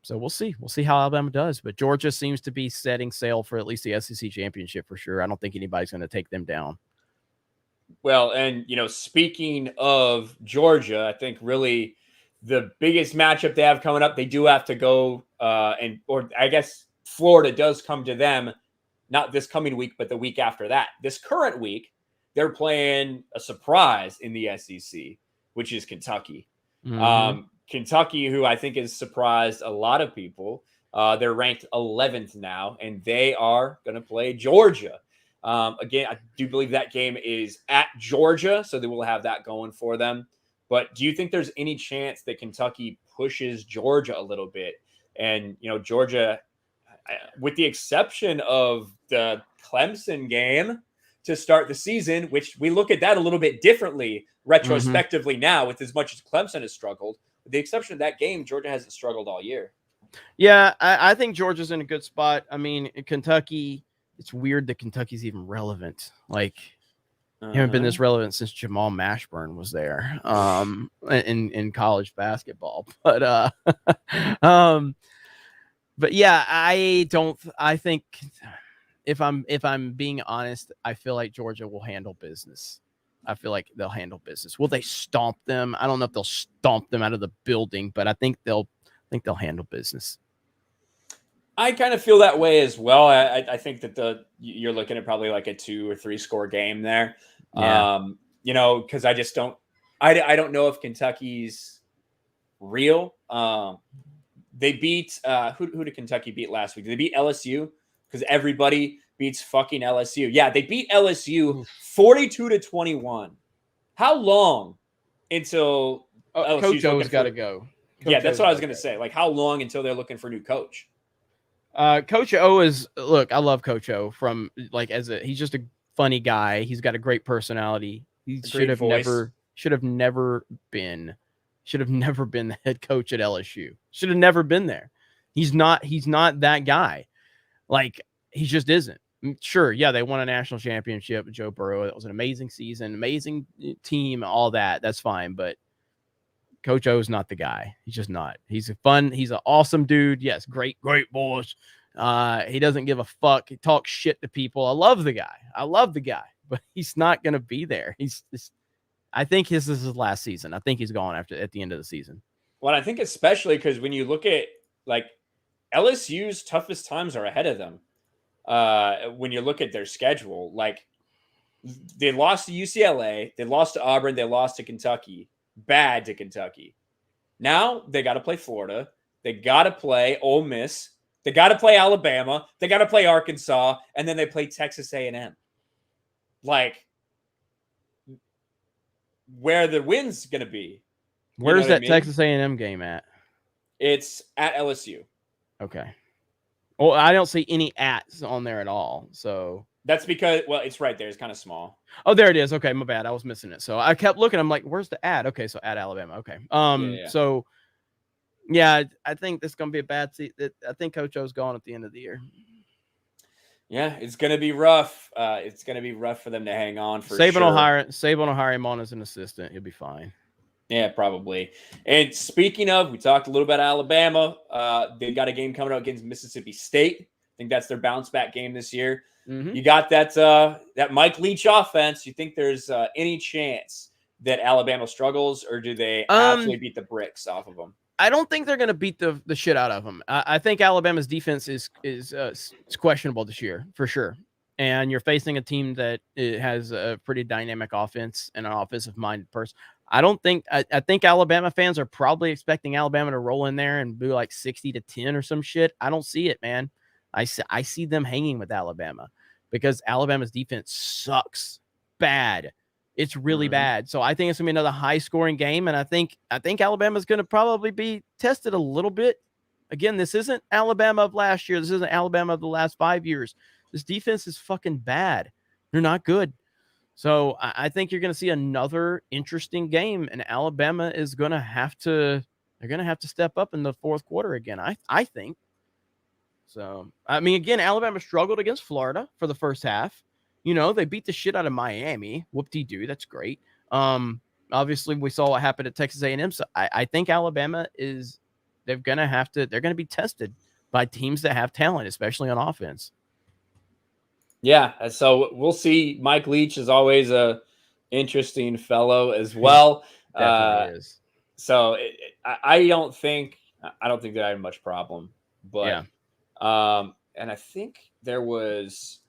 Speaker 2: So we'll see. We'll see how Alabama does. But Georgia seems to be setting sail for at least the SEC championship for sure. I don't think anybody's going to take them down.
Speaker 1: Well, and, you know, speaking of Georgia, I think really the biggest matchup they have coming up, they do have to go or I guess Florida does come to them, not this coming week, but the week after that. This current week, they're playing a surprise in the SEC, which is Kentucky. Kentucky, who I think has surprised a lot of people. They're ranked 11th now, and they are going to play Georgia. Again, I do believe that game is at Georgia, so they will have that going for them. But do you think there's any chance that Kentucky pushes Georgia a little bit? And, Georgia, with the exception of the Clemson game to start the season, which we look at that a little bit differently retrospectively now, with as much as Clemson has struggled. With the exception of that game, Georgia hasn't struggled all year.
Speaker 2: Yeah, I think Georgia's in a good spot. I mean, Kentucky, it's weird that Kentucky's even relevant. Like, haven't been this relevant since Jamal Mashburn was there in college basketball. But yeah, I think if I'm being honest, I feel like Georgia will handle business. I feel like they'll handle business. Will they stomp them? I don't know if they'll stomp them out of the building, but I think they'll handle business.
Speaker 1: I kind of feel that way as well. I think that you're looking at probably like a 2 or 3 score game there.
Speaker 2: Yeah.
Speaker 1: Because I just don't know if Kentucky's real. They beat who did Kentucky beat last week? Did they beat LSU? Because everybody beats fucking LSU. Yeah, they beat LSU 42-21. How long until
Speaker 2: Coach O's got to go?
Speaker 1: Yeah, that's what I was going to say. Like, how long until they're looking for a new coach?
Speaker 2: Coach O I love Coach O he's just a funny guy. He's got a great personality. He should have never been the head coach at LSU. Should have never been there. He's not that guy. Like, he just isn't. Sure, yeah, they won a national championship with Joe Burrow. It was an amazing season, amazing team, all that. That's fine, but Coach O's not the guy. He's just not. He's an awesome dude. Yes, great boys. He doesn't give a fuck. He talks shit to people. I love the guy, but he's not going to be there. I think this is his last season. I think he's gone at the end of the season.
Speaker 1: Well, I think especially because when you look at like LSU's toughest times are ahead of them. When you look at their schedule, like they lost to UCLA, they lost to Auburn, they lost to Kentucky. Bad to Kentucky. Now they got to play Florida. They got to play Ole Miss. They got to play Alabama. They got to play Arkansas, and then they play Texas A&M. Like, where the win's gonna be?
Speaker 2: Where's that Texas A&M game at?
Speaker 1: It's at LSU.
Speaker 2: Okay. Well, I don't see any ats on there at all. So
Speaker 1: that's because, well, it's right there. It's kind of small.
Speaker 2: Oh, there it is. Okay, my bad. I was missing it. So I kept looking. I'm like, where's the ad? Okay, so at Alabama. Okay. Yeah. So yeah, I think this is gonna be a bad season. I think Coach O's gone at the end of the year.
Speaker 1: Yeah, it's gonna be rough. It's gonna be rough for them to hang on for
Speaker 2: Saban
Speaker 1: sure.
Speaker 2: Saban will hire him on as an assistant. He'll be fine.
Speaker 1: Yeah, probably. And speaking of, we talked a little about Alabama. They got a game coming up against Mississippi State. I think that's their bounce back game this year. Mm-hmm. You got that Mike Leach offense. You think there's any chance that Alabama struggles, or do they absolutely beat the bricks off of them?
Speaker 2: I don't think they're going to beat the shit out of them. I think Alabama's defense is questionable this year for sure. And you're facing a team that has a pretty dynamic offense and an offensive-minded person. I think Alabama fans are probably expecting Alabama to roll in there and do like 60-10 or some shit. I don't see it, man. I see them hanging with Alabama because Alabama's defense sucks bad. It's really bad. So I think it's going to be another high-scoring game, and I think Alabama's going to probably be tested a little bit. Again, this isn't Alabama of last year. This isn't Alabama of the last 5 years. This defense is fucking bad. They're not good. So I think you're going to see another interesting game, and Alabama is going to have to step up in the fourth quarter again, I think. So, I mean, again, Alabama struggled against Florida for the first half. You know, they beat the shit out of Miami. Whoop-de-doo. That's great. Obviously, we saw what happened at Texas A&M. So I think Alabama they're going to be tested by teams that have talent, especially on offense.
Speaker 1: Yeah, so we'll see. Mike Leach is always a interesting fellow as well.
Speaker 2: Definitely is.
Speaker 1: So I don't think that I had much problem. But and I think there was.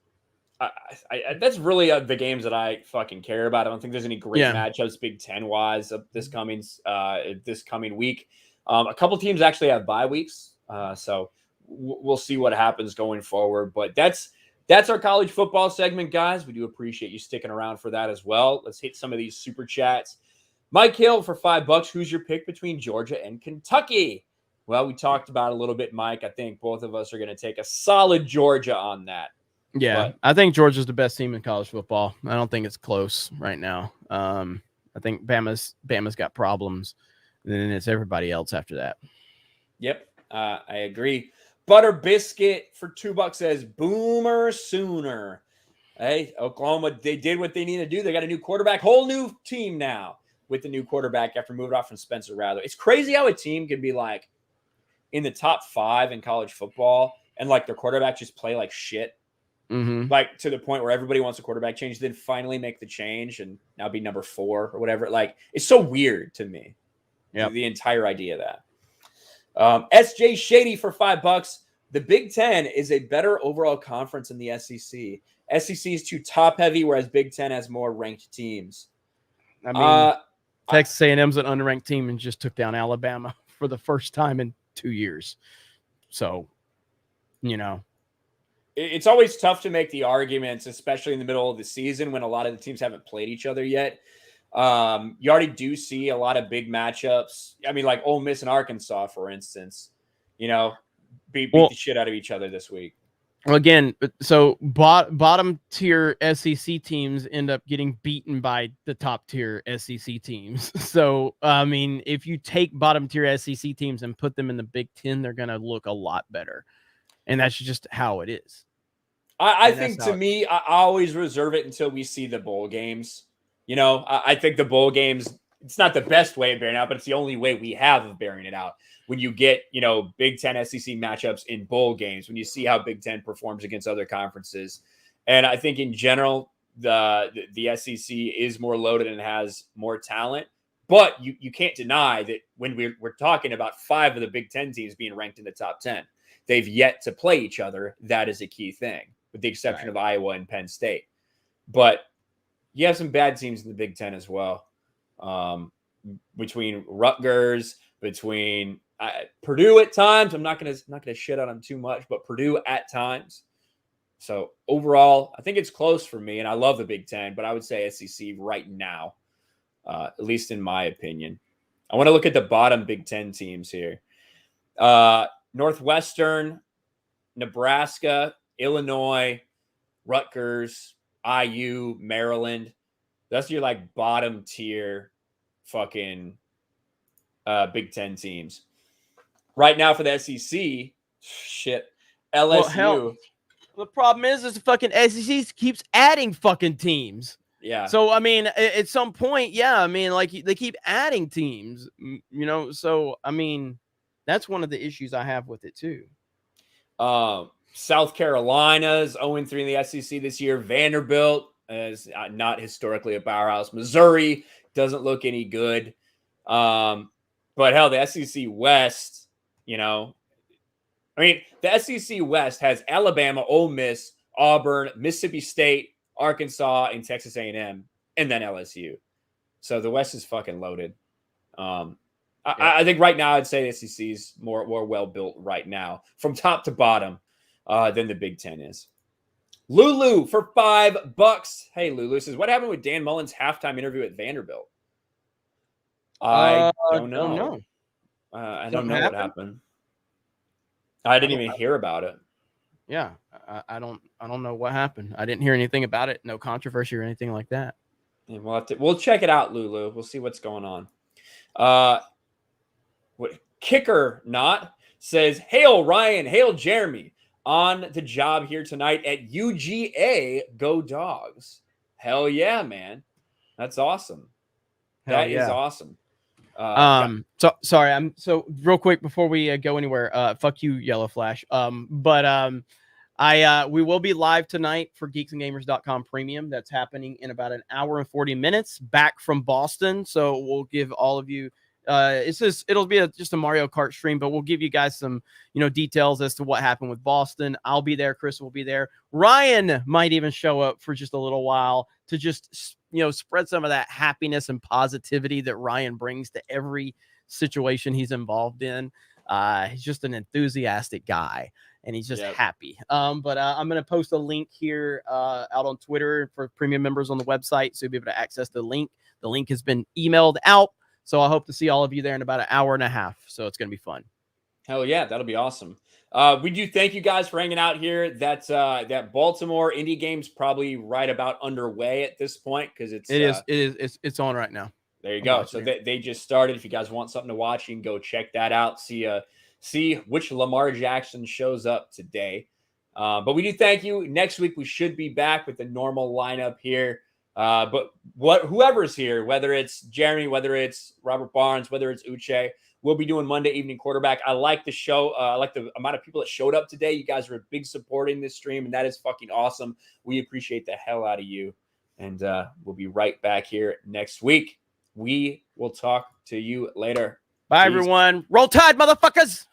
Speaker 1: That's really the games that I fucking care about. I don't think there's any great matchups Big Ten wise of this coming week. A couple teams actually have bye weeks, so we'll see what happens going forward. But that's our college football segment, guys. We do appreciate you sticking around for that as well. Let's hit some of these super chats. Mike Hill for $5. Who's your pick between Georgia and Kentucky? Well, we talked about it a little bit, Mike. I think both of us are going to take a solid Georgia on that.
Speaker 2: Yeah, but I think Georgia's the best team in college football. I don't think it's close right now. I think Bama's got problems, and then it's everybody else after that.
Speaker 1: Yep, I agree. Butter Biscuit for $2 says Boomer Sooner. Hey, Oklahoma, they did what they need to do. They got a new quarterback, whole new team now with the new quarterback after moving off from Spencer Rattler. It's crazy how a team can be like in the top 5 in college football and like their quarterback just play like shit.
Speaker 2: Mm-hmm.
Speaker 1: Like to the point where everybody wants a quarterback change, then finally make the change and now be number 4 or whatever. Like it's so weird to me.
Speaker 2: Yeah,
Speaker 1: the entire idea of that. SJ Shady for $5. The Big Ten is a better overall conference than the SEC. SEC is too top heavy, whereas Big Ten has more ranked teams.
Speaker 2: I mean, Texas A&M's an unranked team and just took down Alabama for the first time in 2 years. So,
Speaker 1: it's always tough to make the arguments, especially in the middle of the season when a lot of the teams haven't played each other yet. You already do see a lot of big matchups. I mean, like Ole Miss and Arkansas, for instance, beat the shit out of each other this week.
Speaker 2: Again, so bottom tier SEC teams end up getting beaten by the top tier SEC teams. So, I mean, if you take bottom tier SEC teams and put them in the Big Ten, they're going to look a lot better. And that's just how it is.
Speaker 1: I think to me, I always reserve it until we see the bowl games. I think the bowl games, it's not the best way of bearing it out, but it's the only way we have of bearing it out. When you get, Big Ten SEC matchups in bowl games, when you see how Big Ten performs against other conferences. And I think in general, the SEC is more loaded and has more talent. But you can't deny that when we're talking about 5 of the Big Ten teams being ranked in the top 10, they've yet to play each other. That is a key thing, with the exception of Iowa and Penn State. But you have some bad teams in the Big Ten as well. Between Rutgers, between Purdue at times. I'm not gonna shit on them too much, but Purdue at times. So overall, I think it's close for me, and I love the Big Ten, but I would say SEC right now, at least in my opinion. I want to look at the bottom Big Ten teams here. Northwestern, Nebraska, Illinois, Rutgers, IU, Maryland. That's your like bottom tier fucking Big Ten teams. Right now for the SEC, shit, LSU.
Speaker 2: Well, hell, the problem is the fucking SEC keeps adding fucking teams.
Speaker 1: Yeah.
Speaker 2: So, I mean, at some point, like they keep adding teams, so, I mean, that's one of the issues I have with it too.
Speaker 1: South Carolina's 0-3 in the SEC this year. Vanderbilt is not historically a powerhouse. Missouri doesn't look any good. But hell, the SEC West, the SEC West has Alabama, Ole Miss, Auburn, Mississippi State, Arkansas, and Texas A&M, and then LSU. So the West is fucking loaded. I think right now I'd say the SEC is more well built right now from top to bottom than the Big Ten is. Lulu for $5. Hey, Lulu says, what happened with Dan Mullen's halftime interview at Vanderbilt? I don't know. I don't know what happened. I didn't even hear about it.
Speaker 2: Yeah, I don't know what happened. I didn't hear anything about it. No controversy or anything like that.
Speaker 1: Yeah, we'll check it out, Lulu. We'll see what's going on. What Kicker Not says, hail Ryan, hail Jeremy, on the job here tonight at UGA. Go Dogs. Hell yeah, man. That's awesome. That is awesome.
Speaker 2: So sorry, so real quick before we go anywhere, fuck you, Yellow Flash. We will be live tonight for geeksandgamers.com premium. That's happening in about an hour and 40 minutes back from Boston. So we'll give all of you it'll be just a Mario Kart stream, but we'll give you guys some, details as to what happened with Boston. I'll be there. Chris will be there. Ryan might even show up for just a little while to just, spread some of that happiness and positivity that Ryan brings to every situation he's involved in. He's just an enthusiastic guy, and he's just happy. But I'm going to post a link here out on Twitter for premium members on the website, so you'll be able to access the link. The link has been emailed out, so I hope to see all of you there in about an hour and a half. So it's going to be fun.
Speaker 1: Hell yeah, that'll be awesome. We do thank you guys for hanging out here. That Baltimore indie game's probably right about underway at this point because
Speaker 2: it's on right now.
Speaker 1: There you go. So they just started. If you guys want something to watch, you can go check that out. See which Lamar Jackson shows up today. But we do thank you. Next week we should be back with the normal lineup here. But whoever's here, whether it's Jeremy, whether it's Robert Barnes, whether it's Uche, we'll be doing Monday Evening Quarterback. I like the show. I like the amount of people that showed up today. You guys are a big support in this stream, and that is fucking awesome. We appreciate the hell out of you. And we'll be right back here next week. We will talk to you later.
Speaker 2: Bye, everyone. Roll Tide, motherfuckers.